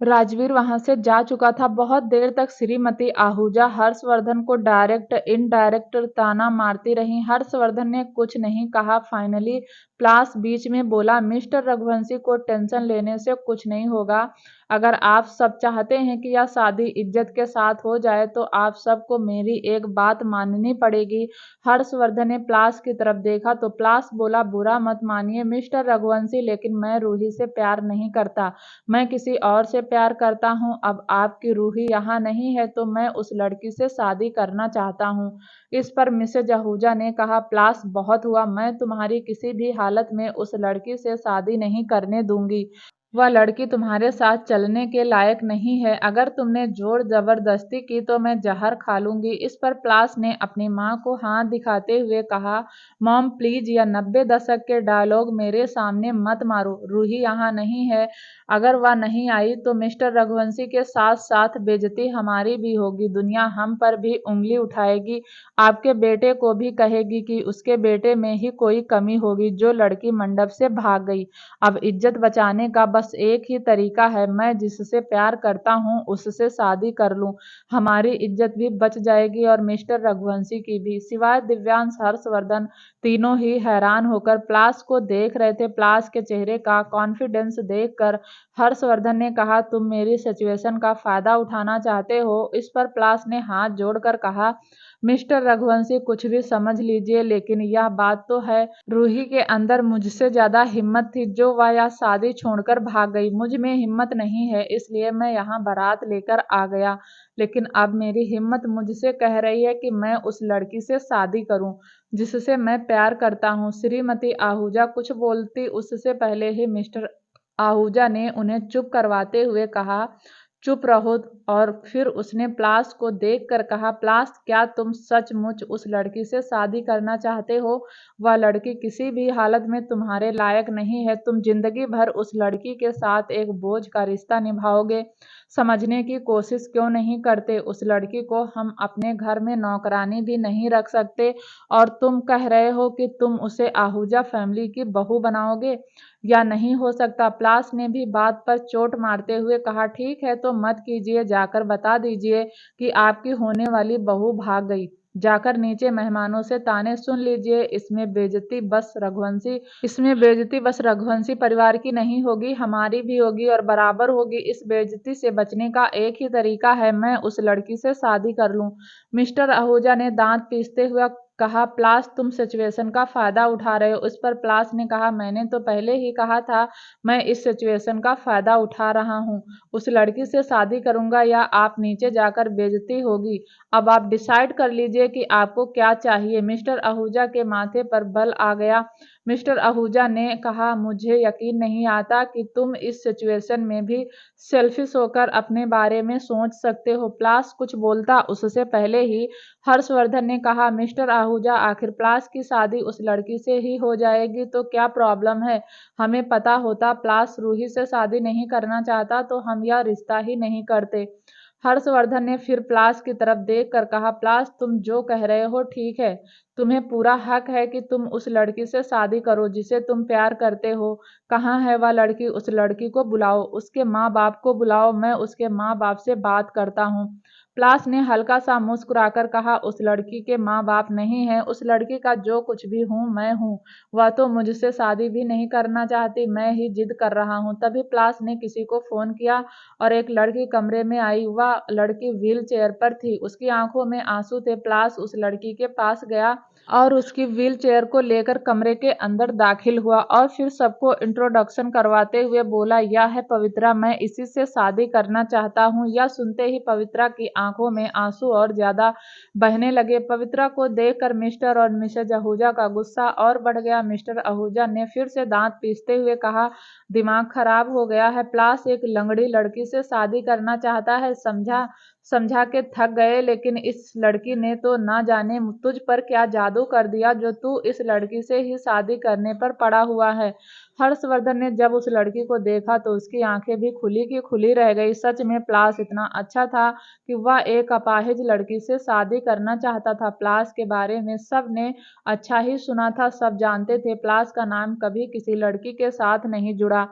S1: राजवीर वहां से जा चुका था। बहुत देर तक श्रीमती आहूजा हर्षवर्धन को डायरेक्ट इनडायरेक्ट ताना मारती रही। हर्षवर्धन ने कुछ नहीं कहा। फाइनली प्लास बीच में बोला, मिस्टर रघुवंशी को टेंशन लेने से कुछ नहीं होगा। अगर आप सब चाहते हैं कि यह शादी इज्जत के साथ हो जाए तो आप सबको मेरी एक बात माननी पड़ेगी। हर्षवर्धन ने प्लास की तरफ देखा तो प्लास बोला, बुरा मत मानिए मिस्टर रघुवंशी, लेकिन मैं रूही से प्यार नहीं करता, मैं किसी और से प्यार करता हूँ। अब आपकी रूही यहाँ नहीं है तो मैं उस लड़की से शादी करना चाहता हूँ। इस पर मिसेज आहूजा ने कहा, प्लास बहुत हुआ, मैं तुम्हारी किसी भी हालत में उस लड़की से शादी नहीं करने दूंगी। वह लड़की तुम्हारे साथ चलने के लायक नहीं है। अगर तुमने जोर जबरदस्ती की तो मैं जहर खा लूंगी। इस पर प्लास ने अपनी माँ को हाथ दिखाते हुए कहा, मॉम प्लीज यह 90 दशक के डायलॉग मेरे सामने मत मारो। रूही यहाँ नहीं है। अगर वह नहीं आई तो मिस्टर रघुवंशी के साथ साथ बेइज्जती हमारी भी होगी। दुनिया हम पर भी उंगली उठाएगी। आपके बेटे को भी कहेगी कि उसके बेटे में ही कोई कमी होगी जो लड़की मंडप से भाग गई। अब इज्जत बचाने का बस एक ही तरीका है, मैं जिससे प्यार करता हूँ उससे शादी कर लूँ। हमारी इज्जत भी बच जाएगी और मिस्टर रघुवंशी की भी। सिवाय दिव्यांश, हर्षवर्धन तीनों ही हैरान होकर प्लास को देख रहे थे। प्लास के चेहरे का कॉन्फिडेंस देखकर हर्षवर्धन ने कहा, तुम मेरी सिचुएशन का फायदा उठाना चाहते हो? इस पर प्लास ने हाथ जोड़कर कहा, मिस्टर रघुवंशी कुछ भी समझ लीजिए, लेकिन यह बात तो है रूही के अंदर मुझसे ज्यादा हिम्मत थी जो वह यह शादी छोड़कर भाग गई। मुझ में हिम्मत नहीं है, इसलिए मैं यहाँ बारात लेकर आ गया, लेकिन अब मेरी हिम्मत मुझसे कह रही है कि मैं उस लड़की से शादी करूं जिससे मैं प्यार करता हूं। श्रीमती आहूजा कुछ बोलती उससे पहले ही मिस्टर आहूजा ने उन्हें चुप करवाते हुए कहा, चुप रहो। और फिर उसने प्लास को देखकर कहा, प्लास, क्या तुम सचमुच उस लड़की से शादी करना चाहते हो? वह लड़की किसी भी हालत में तुम्हारे लायक नहीं है। तुम जिंदगी भर उस लड़की के साथ एक बोझ का रिश्ता निभाओगे। समझने की कोशिश क्यों नहीं करते? उस लड़की को हम अपने घर में नौकरानी भी नहीं रख सकते, और तुम कह रहे हो कि तुम उसे आहूजा फैमिली की बहू बनाओगे? या नहीं हो सकता? प्लास ने भी बात पर चोट मारते हुए कहा, ठीक है तो मत कीजिए, जाकर बता दीजिए कि आपकी होने वाली बहू भाग गई। जाकर नीचे मेहमानों से ताने सुन लीजिए। इसमें बेइज्जती बस रघुवंशी परिवार की नहीं होगी, हमारी भी होगी और बराबर होगी। इस बेइज्जती से बचने का एक ही तरीका है, मैं उस लड़की से शादी कर लूं। मिस्टर आहूजा ने दांत पीसते हुए कहा, प्लास, तुम सिचुएशन का फायदा उठा रहे हो। उस पर प्लास ने कहा, मैंने तो पहले ही कहा था मैं इस सिचुएशन का फायदा उठा रहा हूँ। उस लड़की से शादी करूंगा या आप नीचे जाकर बेइज्जती होगी। अब आप डिसाइड कर लीजिए कि आपको क्या चाहिए। मिस्टर आहूजा के माथे पर बल आ गया। मिस्टर आहूजा ने कहा, मुझे यकीन नहीं आता कि तुम इस सिचुएशन में भी सेल्फिश होकर अपने बारे में सोच सकते हो। प्लास कुछ बोलता उससे पहले ही हर्षवर्धन ने कहा, मिस्टर आहूजा, आखिर प्लास की शादी उस लड़की से ही हो जाएगी तो क्या प्रॉब्लम है? हमें पता होता प्लास रूही से शादी नहीं करना चाहता तो हम यह रिश्ता ही नहीं करते। हर्षवर्धन ने फिर प्लास की तरफ देखकर कहा, प्लास, तुम जो कह रहे हो ठीक है। तुम्हें पूरा हक है कि तुम उस लड़की से शादी करो जिसे तुम प्यार करते हो। कहाँ है वह लड़की? उस लड़की को बुलाओ, उसके माँ बाप को बुलाओ, मैं उसके माँ बाप से बात करता हूँ। प्लास ने हल्का सा मुस्कुराकर कहा, उस लड़की के माँ बाप नहीं है। उस लड़की का जो कुछ भी हूँ मैं हूँ। वह तो मुझसे शादी भी नहीं करना चाहती, मैं ही जिद कर रहा हूँ। तभी प्लास ने किसी को फोन किया और एक लड़की कमरे में आई। वह लड़की व्हील चेयर पर थी, उसकी आंखों में आंसू थे। प्लास उस लड़की के पास गया और उसकी व्हील चेयर को लेकर कमरे के अंदर दाखिल हुआ और फिर सबको इंट्रोडक्शन करवाते हुए बोला, यह है पवित्रा, मैं इसी से शादी करना चाहता हूँ। यह सुनते ही पवित्रा की आंखों में आंसू और ज्यादा बहने लगे। पवित्रा को देखकर मिस्टर और मिसेज आहूजा का गुस्सा और बढ़ गया। मिस्टर आहूजा ने फिर से दांत पीसते हुए कहा, दिमाग खराब हो गया है? प्लास एक लंगड़ी लड़की से शादी करना चाहता है, समझा समझा के थक गए। लेकिन इस लड़की ने तो ना जाने तुझ पर क्या जादू कर दिया जो तू इस लड़की से ही शादी करने पर पड़ा हुआ है। हर्षवर्धन ने जब उस लड़की को देखा तो उसकी आंखें भी खुली की खुली रह गई। सच में प्लास इतना अच्छा था कि वह एक अपाहिज लड़की से शादी करना चाहता था। प्लास के बारे में सब ने अच्छा ही सुना था, सब जानते थे प्लास का नाम कभी किसी लड़की के साथ नहीं जुड़ा,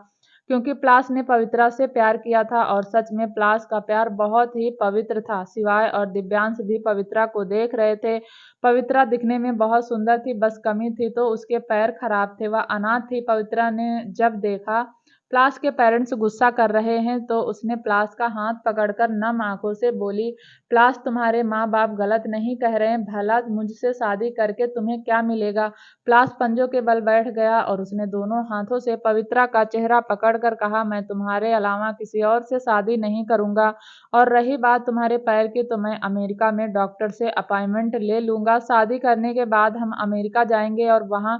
S1: क्योंकि प्लास ने पवित्रा से प्यार किया था। और सच में प्लास का प्यार बहुत ही पवित्र था। शिवाय और दिव्यांश भी पवित्रा को देख रहे थे। पवित्रा दिखने में बहुत सुंदर थी, बस कमी थी तो उसके पैर खराब थे, वह अनाथ थी। पवित्रा ने जब देखा प्लास के पेरेंट्स गुस्सा कर रहे हैं तो उसने प्लास का हाथ पकड़कर नम आंखों से बोली, प्लास, तुम्हारे माँ बाप गलत नहीं कह रहे हैं, भला मुझसे शादी करके तुम्हें क्या मिलेगा? प्लास पंजों के बल बैठ गया और उसने दोनों हाथों से पवित्रा का चेहरा पकड़कर कहा, मैं तुम्हारे अलावा किसी और से शादी नहीं करूंगा। और रही बात तुम्हारे पैर की, तो मैं अमेरिका में डॉक्टर से अपॉइंटमेंट ले लूंगा। शादी करने के बाद हम अमेरिका जाएंगे और वहां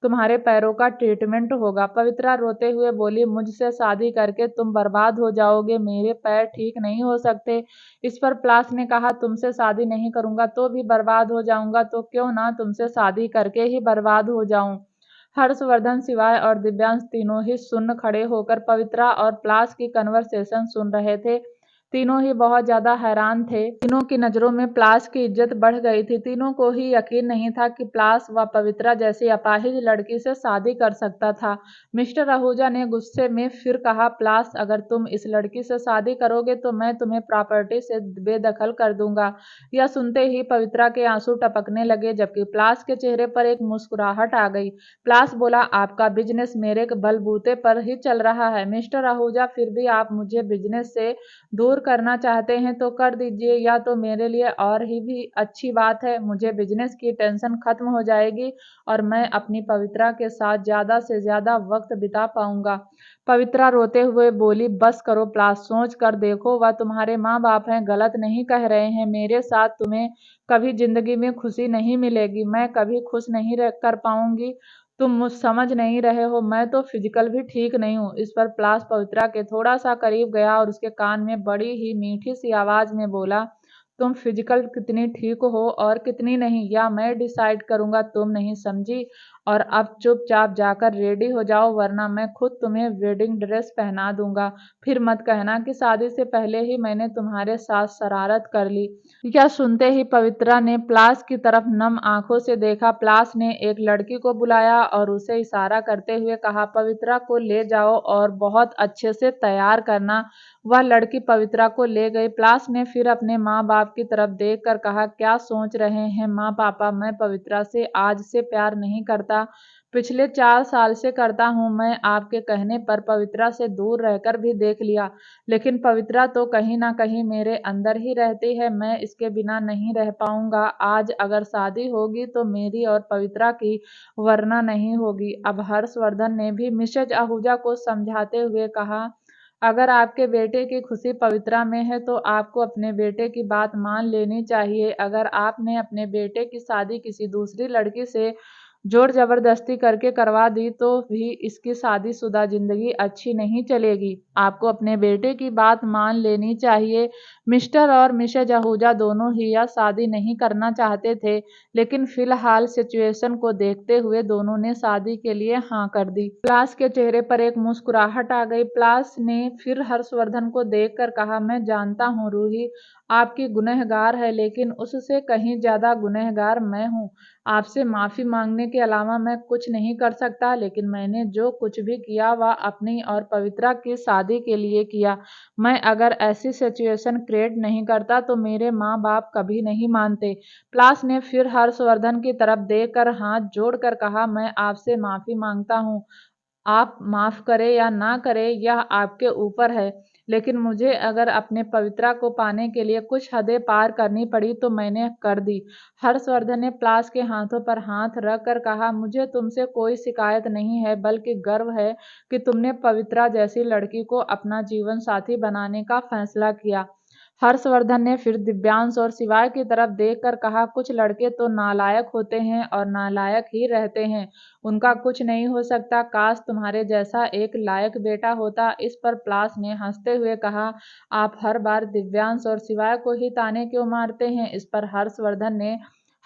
S1: तुम्हारे पैरों का ट्रीटमेंट होगा। पवित्रा रोते हुए बोली, मुझसे शादी करके तुम बर्बाद हो जाओगे, मेरे पैर ठीक नहीं हो सकते। इस पर प्लास ने कहा, तुमसे शादी नहीं करूंगा तो भी बर्बाद हो जाऊंगा, तो क्यों ना तुमसे शादी करके ही बर्बाद हो जाऊं। हर्षवर्धन, शिवाय और दिव्यांश तीनों ही सुन्न खड़े होकर पवित्रा और प्लास की कन्वर्सेशन सुन रहे थे। तीनों ही बहुत ज्यादा हैरान थे। तीनों की नजरों में प्लास की इज्जत बढ़ गई थी। तीनों को ही यकीन नहीं था कि प्लास व पवित्रा जैसी अपाहिज लड़की से शादी कर सकता था। मिस्टर आहूजा ने गुस्से में फिर कहा, प्लास, अगर तुम इस लड़की से शादी करोगे तो मैं तुम्हें प्रॉपर्टी से बेदखल कर दूंगा। यह सुनते ही पवित्रा के आंसू टपकने लगे, जबकि प्लास के चेहरे पर एक मुस्कुराहट आ गई। प्लास बोला, आपका बिजनेस मेरे बलबूते पर ही चल रहा है मिस्टर आहूजा, फिर भी आप मुझे बिजनेस से दूर करना चाहते हैं तो कर दीजिए, या तो मेरे लिए और ही भी अच्छी बात है। मुझे बिजनेस की टेंशन खत्म हो जाएगी और मैं अपनी पवित्रा के साथ ज़्यादा से ज़्यादा वक्त बिता पाऊंगा। पवित्रा रोते हुए बोली, बस करो प्लास, सोच कर देखो, वह तुम्हारे माँ बाप हैं, गलत नहीं कह रहे हैं। मेरे साथ तुम्हें कभी जिंदगी में खुशी नहीं मिलेगी, मैं कभी खुश नहीं रह कर पाऊंगी। तुम मुझ समझ नहीं रहे हो, मैं तो फिजिकल भी ठीक नहीं हूँ। इस पर प्लास पवित्रा के थोड़ा सा करीब गया और उसके कान में बड़ी ही मीठी सी आवाज में बोला, तुम फिजिकल कितनी ठीक हो और कितनी नहीं, या मैं डिसाइड करूंगा, तुम नहीं समझी। और अब चुपचाप जाकर रेडी हो जाओ, वरना मैं खुद तुम्हें वेडिंग ड्रेस पहना दूंगा। फिर मत कहना कि शादी से पहले ही मैंने तुम्हारे साथ शरारत कर ली। यह सुनते ही पवित्रा ने प्लास की तरफ नम आंखों से देखा। प्लास ने एक लड़की को बुलाया और उसे इशारा करते हुए कहा, पवित्रा को ले जाओ और बहुत अच्छे से तैयार करना। वह लड़की पवित्रा को ले गई। प्लास ने फिर अपने माँ बाप की तरफ देखकर कहा, क्या सोच रहे हैं माँ पापा, मैं पवित्रा से आज से प्यार नहीं करता, पिछले 4 साल से करता हूँ। मैं आपके कहने पर पवित्रा से दूर रहकर भी देख लिया, लेकिन पवित्रा तो कहीं ना कहीं मेरे अंदर ही रहती है, मैं इसके बिना नहीं रह पाऊंगा। आज अगर शादी होगी तो मेरी और पवित्रा की, वरना नहीं होगी। अब हर्षवर्धन ने भी मिसेज आहूजा को समझाते हुए कहा, अगर आपके बेटे की खुशी पवित्रा में है तो आपको अपने बेटे की बात मान लेनी चाहिए। अगर आपने अपने बेटे की शादी किसी दूसरी लड़की से जोर जबरदस्ती करके करवा दी तो भी इसकी शादीशुदा जिंदगी अच्छी नहीं चलेगी। आपको अपने बेटे की बात मान लेनी चाहिए। मिस्टर और मिसेज आहूजा दोनों ही यह शादी नहीं करना चाहते थे, लेकिन फिलहाल सिचुएशन को देखते हुए दोनों ने शादी के लिए हाँ कर दी। प्लास के चेहरे पर एक मुस्कुराहट आ गई। प्लास ने फिर हर्षवर्धन को देखकर कहा, मैं जानता हूँ रूही आपकी गुनहगार है, लेकिन उससे कहीं ज्यादा गुनहगार मैं हूँ। आपसे माफी मांगने के अलावा मैं कुछ नहीं कर सकता, लेकिन मैंने जो कुछ भी किया वह अपनी और पवित्रा की शादी के लिए किया। मैं अगर ऐसी सिचुएशन क्रिएट नहीं करता तो मेरे माँ बाप कभी नहीं मानते। प्लास ने फिर हर्षवर्धन की तरफ देखकर हाथ जोड़कर कहा, मैं आपसे माफी मांगता हूँ। आप माफ करें या ना करें यह आपके ऊपर है, लेकिन मुझे अगर अपने पवित्रा को पाने के लिए कुछ हदें पार करनी पड़ी तो मैंने कर दी। हर्षवर्धन ने प्लास के हाथों पर हाथ रख कर कहा, मुझे तुमसे कोई शिकायत नहीं है, बल्कि गर्व है कि तुमने पवित्रा जैसी लड़की को अपना जीवन साथी बनाने का फैसला किया। हर्षवर्धन ने फिर दिव्यांश और शिवाय की तरफ देखकर कहा, कुछ लड़के तो नालायक होते हैं और नालायक ही रहते हैं, उनका कुछ नहीं हो सकता। काश तुम्हारे जैसा एक लायक बेटा होता। इस पर प्लास ने हंसते हुए कहा, आप हर बार दिव्यांश और शिवाय को ही ताने क्यों मारते हैं। इस पर हर्षवर्धन ने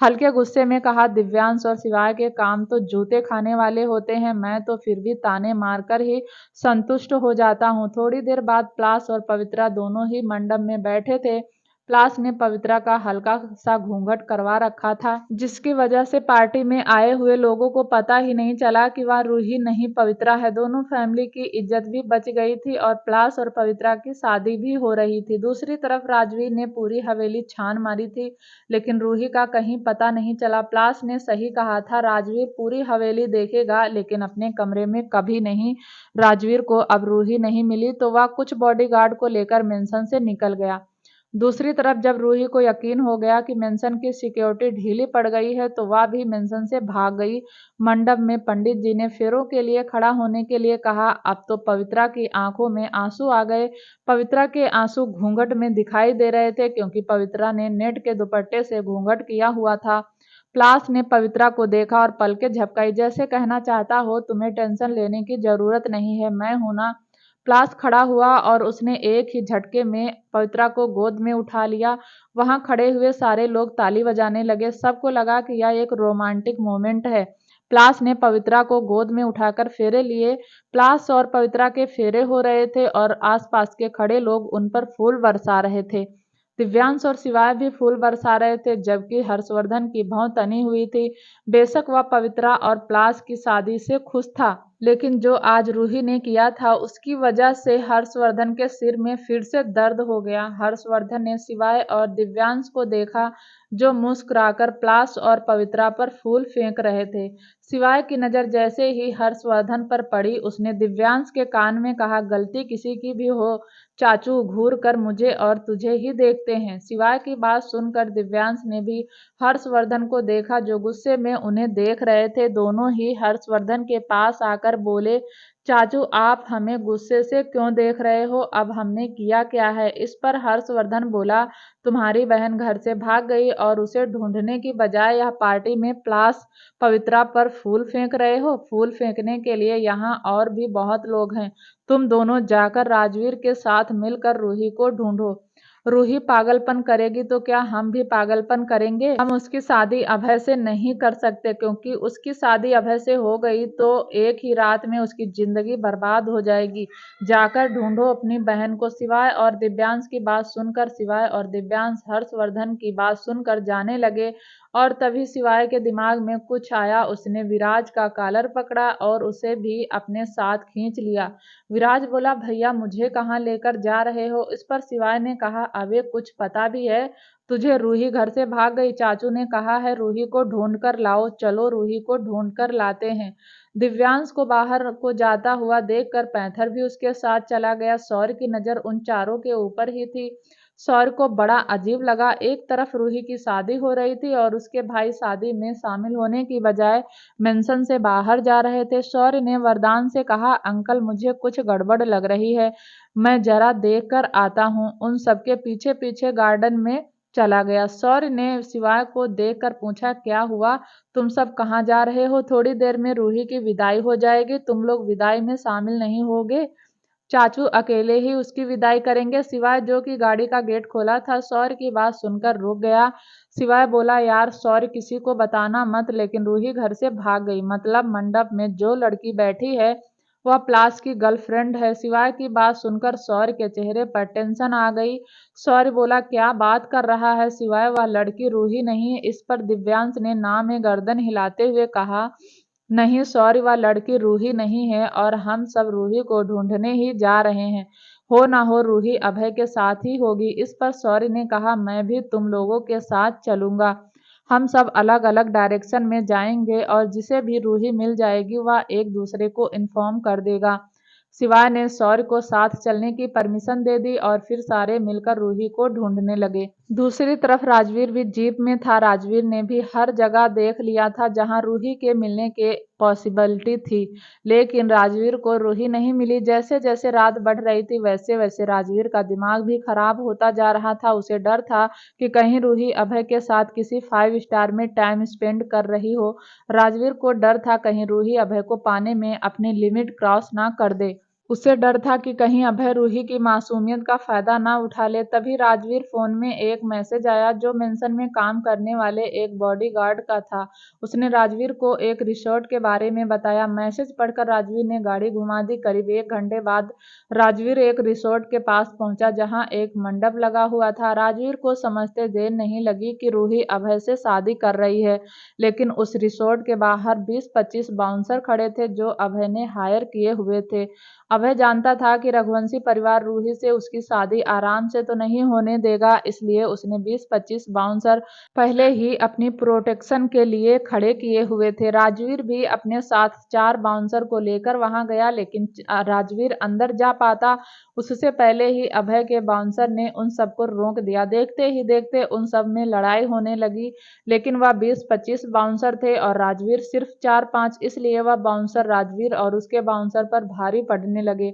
S1: हल्के गुस्से में कहा, दिव्यांश और शिवाय के काम तो जूते खाने वाले होते हैं, मैं तो फिर भी ताने मारकर ही संतुष्ट हो जाता हूँ। थोड़ी देर बाद प्लास और पवित्रा दोनों ही मंडप में बैठे थे। प्लास ने पवित्रा का हल्का सा घूंघट करवा रखा था, जिसकी वजह से पार्टी में आए हुए लोगों को पता ही नहीं चला कि वह रूही नहीं पवित्रा है। दोनों फैमिली की इज्जत भी बच गई थी और प्लास और पवित्रा की शादी भी हो रही थी। दूसरी तरफ राजवीर ने पूरी हवेली छान मारी थी, लेकिन रूही का कहीं पता नहीं चला। प्लास ने सही कहा था, राजवीर पूरी हवेली देखेगा लेकिन अपने कमरे में कभी नहीं। राजवीर को अब रूही नहीं मिली तो वह कुछ बॉडीगार्ड को लेकर मेंशन से निकल गया। दूसरी तरफ जब रूही को यकीन हो गया कि मेंशन की सिक्योरिटी ढीली पड़ गई है तो वह भी मेंशन से भाग गई। मंडप में पंडित जी ने फेरों के लिए खड़ा होने के लिए कहा। अब तो पवित्रा की आंखों में आंसू आ गए। पवित्रा के आंसू घूंघट में दिखाई दे रहे थे, क्योंकि पवित्रा ने नेट के दुपट्टे से घूंघट किया हुआ था। प्लास ने पवित्रा को देखा और पलकें झपकाई, जैसे कहना चाहता हो, तुम्हें टेंशन लेने की जरूरत नहीं है, मैं हूं ना। प्लास खड़ा हुआ और उसने एक ही झटके में पवित्रा को गोद में उठा लिया। वहां खड़े हुए सारे लोग ताली बजाने लगे। सबको लगा कि यह एक रोमांटिक मोमेंट है। प्लास ने पवित्रा को गोद में उठाकर फेरे लिए। प्लास और पवित्रा के फेरे हो रहे थे और आसपास के खड़े लोग उन पर फूल बरसा रहे थे। दिव्यांश और शिवाय भी फूल बरसा रहे थे, जबकि हर्षवर्धन की भौं तनी हुई थी। बेशक वह पवित्रा और प्लास की शादी से खुश था, लेकिन जो आज रूही ने किया था उसकी वजह से हर्षवर्धन के सिर में फिर से दर्द हो गया। हर्षवर्धन ने शिवाय और दिव्यांश को देखा जो मुस्कुराकर प्लास और पवित्रा पर फूल फेंक रहे थे। शिवाय की नज़र जैसे ही हर्षवर्धन पर पड़ी उसने दिव्यांश के कान में कहा, गलती किसी की भी हो चाचू, घूर कर मुझे और तुझे ही देखते हैं। शिवाय की बात सुनकर दिव्यांश ने भी हर्षवर्धन को देखा जो गुस्से में उन्हें देख रहे थे। दोनों ही हर्षवर्धन के पास आकर बोले, चाचू आप हमें गुस्से से क्यों देख रहे हो? अब हमने किया क्या है? इस पर हर्षवर्धन बोला, तुम्हारी बहन घर से भाग गई और उसे ढूंढने की बजाय यह पार्टी में प्लास पवित्रा पर फूल फेंक रहे हो। फूल फेंकने के लिए यहाँ और भी बहुत लोग हैं। तुम दोनों जाकर राजवीर के साथ मिलकर रूही को ढूंढो। रूही पागलपन करेगी तो क्या हम भी पागलपन करेंगे? हम उसकी शादी अभय से नहीं कर सकते क्योंकि उसकी शादी अभय से हो गई तो एक ही रात में उसकी जिंदगी बर्बाद हो जाएगी। जाकर ढूंढो अपनी बहन को। शिवाय और दिव्यांश की बात सुनकर शिवाय और दिव्यांश हर्षवर्धन की बात सुनकर जाने लगे और तभी शिवाय के दिमाग में कुछ आया। उसने विराज का कॉलर पकड़ा और उसे भी अपने साथ खींच लिया। विराज बोला, भैया मुझे कहाँ लेकर जा रहे हो? इस पर शिवाय ने कहा, अबे कुछ पता भी है तुझे? रूही घर से भाग गई। चाचू ने कहा है रूही को ढूंढ कर लाओ। चलो रूही को ढूंढ कर लाते हैं। दिव्यांश को बाहर को जाता हुआ देखकर पैंथर भी उसके साथ चला गया। सौर्य की नजर उन चारों के ऊपर ही थी। सौर्य को बड़ा अजीब लगा। एक तरफ रूही की शादी हो रही थी और उसके भाई शादी में शामिल होने की बजाय मेंशन से बाहर जा रहे थे। शौर्य ने वरदान से कहा, अंकल मुझे कुछ गड़बड़ लग रही है, मैं जरा देख कर आता हूँ। उन सबके पीछे पीछे गार्डन में चला गया। शौर्य ने शिवाय को देख कर पूछा, क्या हुआ? तुम सब कहाँ जा रहे हो? थोड़ी देर में रूही की विदाई हो जाएगी, तुम लोग विदाई में शामिल नहीं होगे? चाचू अकेले ही उसकी विदाई करेंगे। शिवाय जो कि गाड़ी का गेट खोला था सौर्य की बात सुनकर रुक गया। शिवाय बोला, यार सौर्य किसी को बताना मत, लेकिन रूही घर से भाग गई, मतलब मंडप में जो लड़की बैठी है वह प्लास की गर्लफ्रेंड है। शिवाय की बात सुनकर सौर्य के चेहरे पर टेंशन आ गई। सौर्य बोला, क्या बात कर रहा है शिवाय? वह लड़की रूही नहीं है। इस पर दिव्यांश ने ना में गर्दन हिलाते हुए कहा, नहीं सॉरी, वह लड़की रूही नहीं है और हम सब रूही को ढूंढने ही जा रहे हैं। हो ना हो रूही अभय के साथ ही होगी। इस पर सॉरी ने कहा, मैं भी तुम लोगों के साथ चलूंगा। हम सब अलग अलग डायरेक्शन में जाएंगे और जिसे भी रूही मिल जाएगी वह एक दूसरे को इन्फॉर्म कर देगा। शिवाय ने सौर्य को साथ चलने की परमिशन दे दी और फिर सारे मिलकर रूही को ढूंढने लगे। दूसरी तरफ राजवीर भी जीप में था। राजवीर ने भी हर जगह देख लिया था जहां रूही के मिलने के पॉसिबिलिटी थी, लेकिन राजवीर को रूही नहीं मिली। जैसे जैसे रात बढ़ रही थी वैसे वैसे राजवीर का दिमाग भी खराब होता जा रहा था। उसे डर था कि कहीं रूही अभय के साथ किसी 5 स्टार में टाइम स्पेंड कर रही हो। राजवीर को डर था कहीं रूही अभय को पाने में अपनी लिमिट क्रॉस ना कर दे। उसे डर था कि कहीं अभय रूही की मासूमियत का फायदा ना उठा ले। तभी राजवीर फोन में एक मैसेज आया जो मेंशन में काम करने वाले एक बॉडीगार्ड का था। उसने राजवीर को एक रिसोर्ट के बारे में बताया। मैसेज पढ़कर राजवीर ने गाड़ी घुमा दी। करीब 1 घंटे बाद राजवीर एक रिसोर्ट के पास पहुंचा जहां एक मंडप लगा हुआ था। राजवीर को समझते देर नहीं लगी कि रूही अभय से शादी कर रही है, लेकिन उस रिसोर्ट के बाहर 20-25 बाउंसर खड़े थे जो अभय ने हायर किए हुए थे। अभय जानता था कि रघुवंशी परिवार रूही से उसकी शादी आराम से तो नहीं होने देगा, इसलिए उसने 20-25 बाउंसर पहले ही अपनी प्रोटेक्शन के लिए खड़े किए हुए थे। राजवीर भी अपने साथ 4 बाउंसर को लेकर वहां गया, लेकिन राजवीर अंदर जा पाता उससे पहले ही अभय के बाउंसर ने उन सबको रोक दिया। देखते ही देखते उन सब में लड़ाई होने लगी, लेकिन वह 20-25 बाउंसर थे और राजवीर सिर्फ 4-5, इसलिए वह बाउंसर राजवीर और उसके बाउंसर पर भारी पड़ने लगे।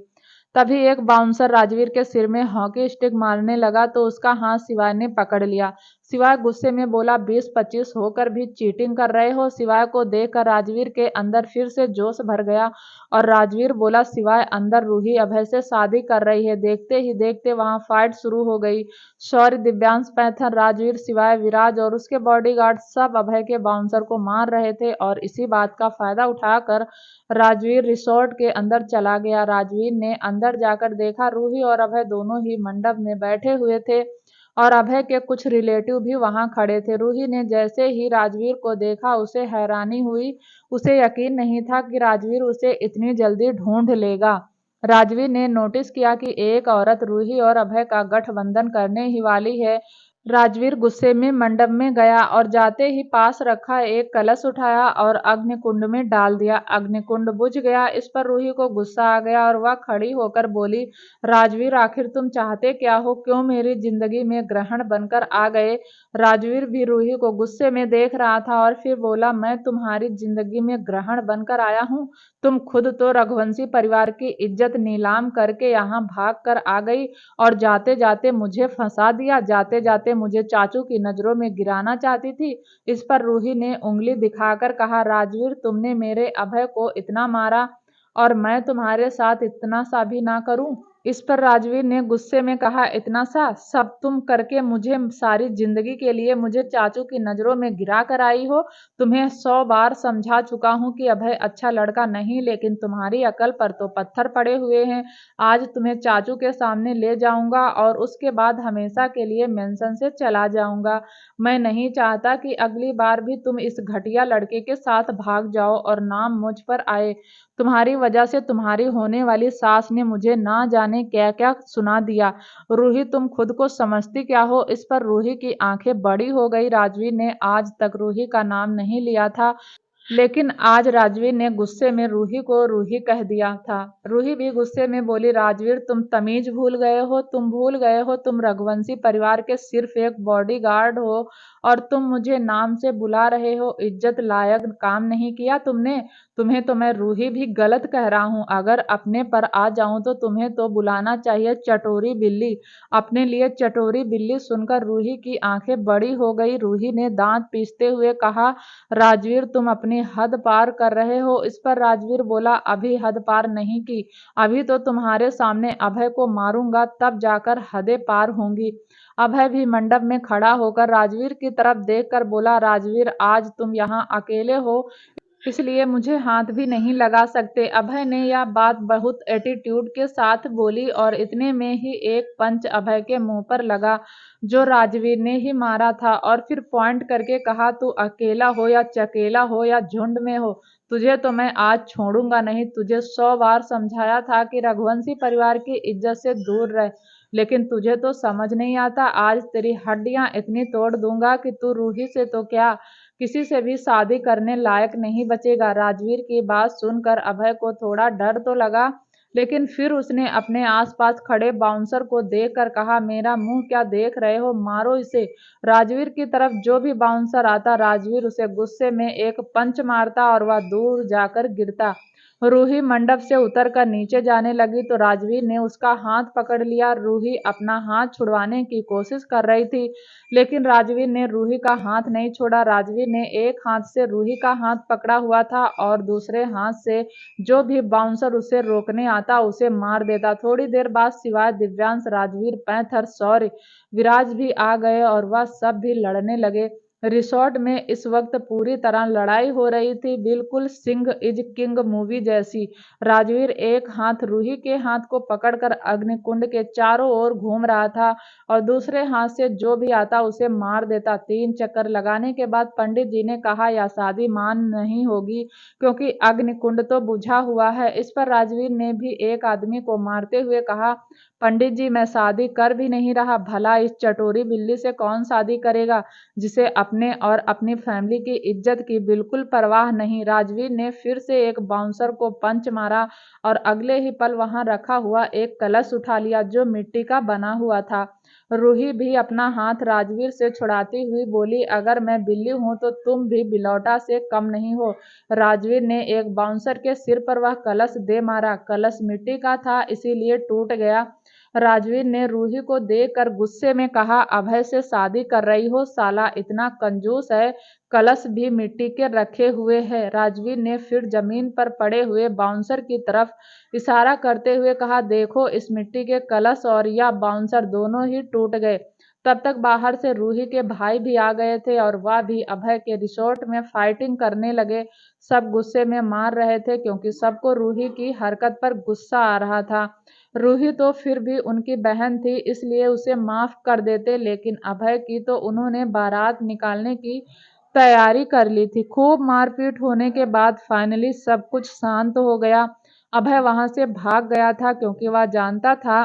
S1: तभी एक बाउंसर राजवीर के सिर में हॉकी स्टिक मारने लगा तो उसका हाथ शिवाय ने पकड़ लिया। शिवाय गुस्से में बोला, 20-25 होकर भी चीटिंग कर रहे हो? शिवाय को देखकर राजवीर के अंदर फिर से जोश भर गया और राजवीर बोला, शिवाय अंदर रूही अभय से शादी कर रही है। देखते ही देखते वहां फाइट शुरू हो गई। शौर्य, दिव्यांश, पैंथर, राजवीर, शिवाय, विराज और उसके बॉडीगार्ड सब अभय के बाउंसर को मार रहे थे और इसी बात का फायदा उठाकर राजवीर रिसोर्ट के अंदर चला गया। राजवीर ने अंदर जाकर देखा रूही और अभय दोनों ही मंडप में बैठे हुए थे। और अभय के कुछ रिलेटिव भी वहां खड़े थे। रूही ने जैसे ही राजवीर को देखा उसे हैरानी हुई। उसे यकीन नहीं था कि राजवीर उसे इतनी जल्दी ढूंढ लेगा। राजवीर ने नोटिस किया कि एक औरत रूही और अभय का गठबंधन करने ही वाली है। राजवीर गुस्से में मंडप में गया और जाते ही पास रखा एक कलश उठाया और अग्निकुंड में डाल दिया। अग्निकुंड बुझ गया। इस पर रूही को गुस्सा आ गया और वह खड़ी होकर बोली, राजवीर आखिर तुम चाहते क्या हो? क्यों मेरी जिंदगी में ग्रहण बनकर आ गए? राजवीर भी रूही को गुस्से में देख रहा था और फिर बोला, मैं तुम्हारी जिंदगी में ग्रहण बनकर आया हूँ? तुम खुद तो रघुवंशी परिवार की इज्जत नीलाम करके यहाँ भाग कर आ गई और जाते जाते मुझे फंसा दिया। जाते जाते मुझे चाचू की नजरों में गिराना चाहती थी। इस पर रूही ने उंगली दिखाकर कहा, राजवीर तुमने मेरे अभय को इतना मारा और मैं तुम्हारे साथ इतना सा भी ना करूं? इस पर राजवीर ने गुस्से में कहा, इतना सा सब तुम करके मुझे सारी जिंदगी के लिए मुझे चाचू की नजरों में गिरा कर आई हो। तुम्हें 100 बार समझा चुका हूं कि अभय अच्छा लड़का नहीं, लेकिन तुम्हारी अकल पर तो पत्थर पड़े हुए हैं। आज तुम्हें चाचू के सामने ले जाऊंगा और उसके बाद हमेशा के लिए मेंशन से चला जाऊंगा। मैं नहीं चाहता कि अगली बार भी तुम इस घटिया लड़के के साथ भाग जाओ और नाम मुझ पर आए। तुम्हारी वजह से तुम्हारी होने वाली सास ने मुझे ना जाने क्या क्या सुना दिया। रूही तुम खुद को समझती क्या हो? इस पर रूही की आंखें बड़ी हो गई। राजवीर ने आज तक रूही का नाम नहीं लिया था, लेकिन आज राजवीर ने गुस्से में रूही को रूही कह दिया था। रूही भी गुस्से में बोली, राजवीर तुम तमीज भूल गए हो। तुम भूल गए हो तुम रघुवंशी परिवार के सिर्फ एक बॉडीगार्ड हो और तुम मुझे नाम से बुला रहे हो। इज्जत लायक काम नहीं किया तुमने। तुम्हें तो मैं रूही भी गलत कह रहा हूँ। अगर अपने पर आ जाऊं तो तुम्हें तो बुलाना चाहिए चटोरी बिल्ली। अपने लिए चटोरी बिल्ली सुनकर रूही की आंखें बड़ी हो गई। रूही ने दांत पीसते हुए कहा, राजवीर तुम अपनी हद पार कर रहे हो। इस पर राजवीर बोला, अभी हद पार नहीं की। अभी तो तुम्हारे सामने अभय को मारूंगा, तब जाकर हदें पार होंगी। अभय भी मंडप में खड़ा होकर राजवीर की तरफ देखकर बोला, राजवीर आज तुम यहाँ अकेले हो, इसलिए मुझे हाथ भी नहीं लगा सकते। अभय ने यह बात बहुत एटीट्यूड के साथ बोली और इतने में ही एक पंच अभय के मुंह पर लगा जो राजवीर ने ही मारा था और फिर पॉइंट करके कहा, तू अकेला हो या चकेला हो या झुंड में हो, तुझे तो मैं आज छोड़ूंगा नहीं। तुझे 100 बार समझाया था कि रघुवंशी परिवार की इज्जत से दूर रह, लेकिन तुझे तो समझ नहीं आता। आज तेरी हड्डियां इतनी तोड़ दूंगा कि तू रूही से तो क्या, किसी से भी शादी करने लायक नहीं बचेगा। राजवीर की बात सुनकर अभय को थोड़ा डर तो लगा, लेकिन फिर उसने अपने आसपास खड़े बाउंसर को देखकर कहा, मेरा मुंह क्या देख रहे हो, मारो इसे। राजवीर की तरफ जो भी बाउंसर आता राजवीर उसे गुस्से में एक पंच मारता और वह दूर जाकर गिरता। रूही मंडप से उतरकर नीचे जाने लगी तो राजवीर ने उसका हाथ पकड़ लिया। रूही अपना हाथ छुड़वाने की कोशिश कर रही थी, लेकिन राजवीर ने रूही का हाथ नहीं छोड़ा। राजवीर ने एक हाथ से रूही का हाथ पकड़ा हुआ था और दूसरे हाथ से जो भी बाउंसर उसे रोकने आता उसे मार देता। थोड़ी देर बाद सिवाय दिव्यांश, राजवीर, पैंथर, शौर्य, विराज भी आ गए और वह सब भी लड़ने लगे। रिसोर्ट में इस वक्त पूरी तरह लड़ाई हो रही थी, बिल्कुल सिंह इज किंग मूवी जैसी। राजवीर एक हाथ रूही के हाथ को पकड़कर अग्निकुंड के चारों ओर घूम रहा था और दूसरे हाथ से जो भी आता उसे मार देता। 3 चक्कर लगाने के बाद पंडित जी ने कहा, यह शादी मान नहीं होगी क्योंकि अग्निकुंड तो बुझा हुआ है। इस पर राजवीर ने भी एक आदमी को मारते हुए कहा, पंडित जी मैं शादी कर भी नहीं रहा, भला इस चटोरी बिल्ली से कौन शादी करेगा जिसे अपने और अपनी फैमिली की इज्जत की बिल्कुल परवाह नहीं। राजवीर ने फिर से एक बाउंसर को पंच मारा और अगले ही पल वहां रखा हुआ एक कलश उठा लिया जो मिट्टी का बना हुआ था। रूही भी अपना हाथ राजवीर से छुड़ाती हुई बोली, अगर मैं बिल्ली हूं तो तुम भी बिलौटा से कम नहीं हो। राजवीर ने एक बाउंसर के सिर पर वह कलश दे मारा। कलश मिट्टी का था इसीलिए टूट गया। राजवीर ने रूही को देखकर गुस्से में कहा, अभय से शादी कर रही हो, साला इतना कंजूस है, कलश भी मिट्टी के रखे हुए है। राजवीर ने फिर जमीन पर पड़े हुए बाउंसर की तरफ इशारा करते हुए कहा, देखो इस मिट्टी के कलश और यह बाउंसर दोनों ही टूट गए। तब तक बाहर से रूही के भाई भी आ गए थे और वह भी अभय के रिसोर्ट में फाइटिंग करने लगे। सब गुस्से में मार रहे थे क्योंकि सबको रूही की हरकत पर गुस्सा आ रहा था। रूही तो फिर भी उनकी बहन थी, इसलिए उसे माफ कर देते, लेकिन अभय की तो उन्होंने बारात निकालने की तैयारी कर ली थी। खूब मारपीट होने के बाद फाइनली सब कुछ शांत हो गया। अभय वहां से भाग गया था क्योंकि वह जानता था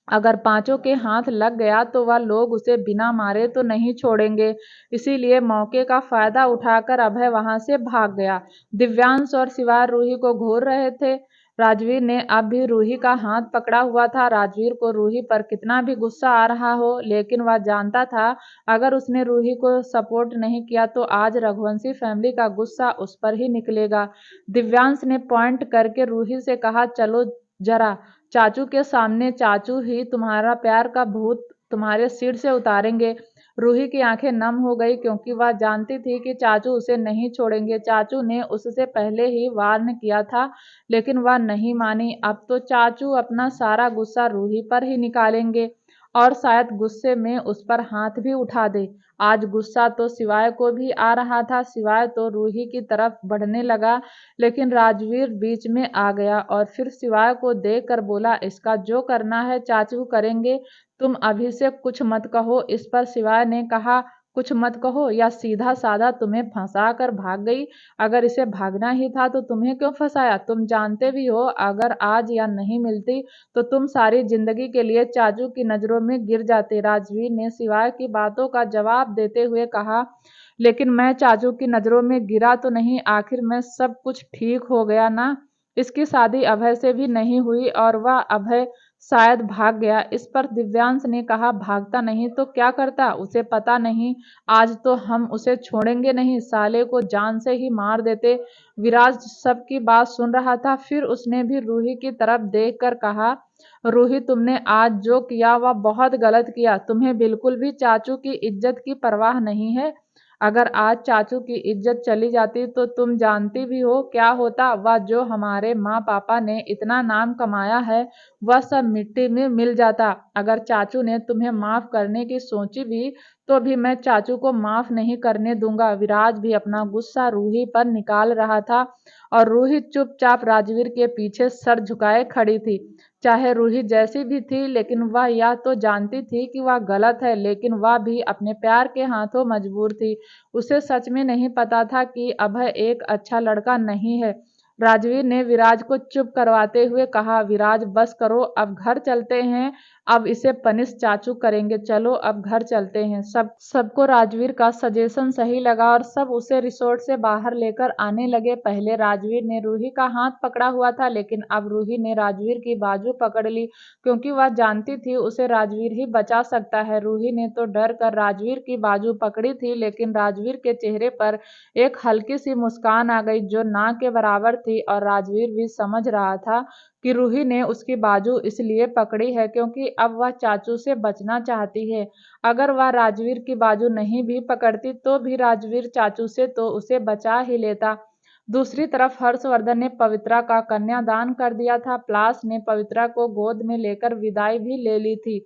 S1: अगर पांचों के हाथ लग गया तो वह लोग उसे बिना मारे तो नहीं छोड़ेंगे। इसीलिए मौके का फायदा उठाकर अभय वहां से भाग गया। दिव्यांश और शिवार रूही को घूर रहे थे। राजवीर ने अब भी रूही का हाथ पकड़ा हुआ था। राजवीर को रूही पर कितना भी गुस्सा आ रहा हो, लेकिन वह जानता था अगर उसने रूही को सपोर्ट नहीं किया तो आज रघुवंशी फैमिली का गुस्सा उस पर ही निकलेगा। दिव्यांश ने पॉइंट करके रूही से कहा, चलो जरा चाचू के सामने, चाचू ही तुम्हारा प्यार का भूत तुम्हारे सिर से उतारेंगे। रूही की आंखें नम हो गई क्योंकि वह जानती थी कि चाचू उसे नहीं छोड़ेंगे। चाचू ने उससे पहले ही वार्न किया था, लेकिन वह नहीं मानी। अब तो चाचू अपना सारा गुस्सा रूही पर ही निकालेंगे और शायद गुस्से में उस पर हाथ भी उठा दे। आज गुस्सा तो शिवाय को भी आ रहा था। शिवाय तो रूही की तरफ बढ़ने लगा, लेकिन राजवीर बीच में आ गया और फिर शिवाय को देख कर बोला, इसका जो करना है चाचू करेंगे, तुम अभी से कुछ मत कहो। इस पर शिवाय ने कहा, कुछ मत कहो या सीधा साधा तुम्हें फंसा कर भाग गई। अगर इसे भागना ही था तो तुम्हें क्यों फंसाया? तुम जानते भी हो अगर आज या नहीं मिलती तो तुम सारी जिंदगी के लिए चाचू की नजरों में गिर जाते। राजवीर ने शिवाय की बातों का जवाब देते हुए कहा, लेकिन मैं चाचू की नजरों में गिरा तो नहीं, आखिर में सब कुछ ठीक हो गया ना। इसकी शादी अभय से भी नहीं हुई और वह अभय शायद भाग गया। इस पर दिव्यांश ने कहा, भागता नहीं तो क्या करता? उसे पता नहीं आज तो हम उसे छोड़ेंगे नहीं, साले को जान से ही मार देते। विराज सबकी बात सुन रहा था, फिर उसने भी रूही की तरफ देख कर कहा, रूही तुमने आज जो किया वह बहुत गलत किया। तुम्हें बिल्कुल भी चाचू की इज्जत की परवाह नहीं है। अगर आज चाचू की इज्जत चली जाती तो तुम जानती भी हो क्या होता। वह जो हमारे माँ पापा ने इतना नाम कमाया है वह सब मिट्टी में मिल जाता। अगर चाचू ने तुम्हें माफ करने की सोची भी तो भी मैं चाचू को माफ नहीं करने दूंगा। विराज भी अपना गुस्सा रूही पर निकाल रहा था और रूही चुपचाप राजवीर के पीछे सर झुकाए खड़ी थी। चाहे रूही जैसी भी थी, लेकिन वह यह तो जानती थी कि वह गलत है, लेकिन वह भी अपने प्यार के हाथों मजबूर थी। उसे सच में नहीं पता था कि अभय एक अच्छा लड़का नहीं है। राजवीर ने विराज को चुप करवाते हुए कहा, विराज बस करो, अब घर चलते हैं। अब इसे पनिश चाचू करेंगे, चलो अब घर चलते हैं। सबको राजवीर का सजेशन सही लगा और सब उसे रिसोर्ट से बाहर लेकर आने लगे। पहले राजवीर ने रूही का हाथ पकड़ा हुआ था, लेकिन अब रूही ने राजवीर की बाजू पकड़ ली क्योंकि वह जानती थी उसे राजवीर ही बचा सकता है। रूही ने तो डर कर राजवीर की बाजू पकड़ी थी, लेकिन राजवीर के चेहरे पर एक हल्की सी मुस्कान आ गई जो ना के बराबर थी और राजवीर भी समझ रहा था कि रूही ने उसकी बाजू इसलिए पकड़ी है क्योंकि अब वह चाचू से बचना चाहती है। अगर वह राजवीर की बाजू नहीं भी पकड़ती तो भी राजवीर चाचू से तो उसे बचा ही लेता। दूसरी तरफ हर्षवर्धन ने पवित्रा का कन्यादान कर दिया था। प्लास ने पवित्रा को गोद में लेकर विदाई भी ले ली थी।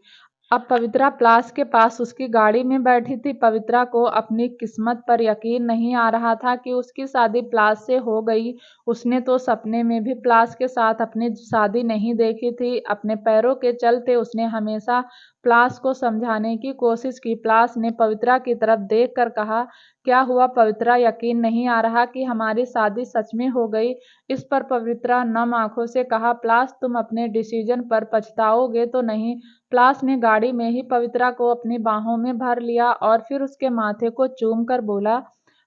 S1: अब पवित्रा प्लास के पास उसकी गाड़ी में बैठी थी। पवित्रा को अपनी किस्मत पर यकीन नहीं आ रहा था कि उसकी शादी प्लास से हो गई। उसने तो सपने में भी प्लास के साथ अपनी शादी नहीं देखी थी। अपने पैरों के चलते उसने हमेशा प्लास को समझाने की कोशिश की। प्लास ने पवित्रा की तरफ देख कर कहा, क्या हुआ पवित्रा, यकीन नहीं आ रहा कि हमारी शादी सच में हो गई? इस पर पवित्रा नम आंखों से कहा, प्लास तुम अपने डिसीजन पर पछताओगे तो नहीं? प्लास ने गाड़ी में ही पवित्रा को अपनी बाहों में भर लिया और फिर उसके माथे को चूम कर बोला,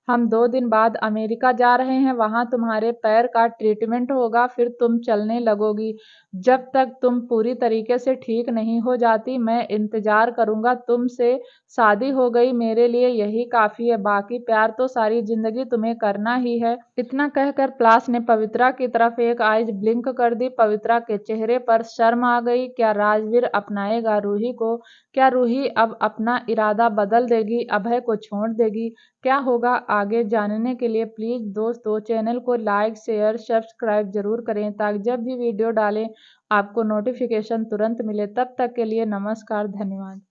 S1: हम 2 दिन बाद अमेरिका जा रहे हैं, वहां तुम्हारे पैर का ट्रीटमेंट होगा, फिर तुम चलने लगोगी। जब तक तुम पूरी तरीके से ठीक नहीं हो जाती मैं इंतजार करूंगा। तुमसे शादी हो गई मेरे लिए यही काफी है, बाकी प्यार तो सारी जिंदगी तुम्हें करना ही है। इतना कहकर प्लास ने पवित्रा की तरफ एक आइज ब्लिंक कर दी। पवित्रा के चेहरे पर शर्म आ गई। क्या राजवीर अपनाएगा रूही को? क्या रूही अब अपना इरादा बदल देगी, अभय को छोड़ देगी? क्या होगा आगे जानने के लिए प्लीज दोस्तों चैनल को लाइक शेयर सब्सक्राइब जरूर करें ताकि जब भी वीडियो डालें आपको नोटिफिकेशन तुरंत मिले। तब तक के लिए नमस्कार, धन्यवाद।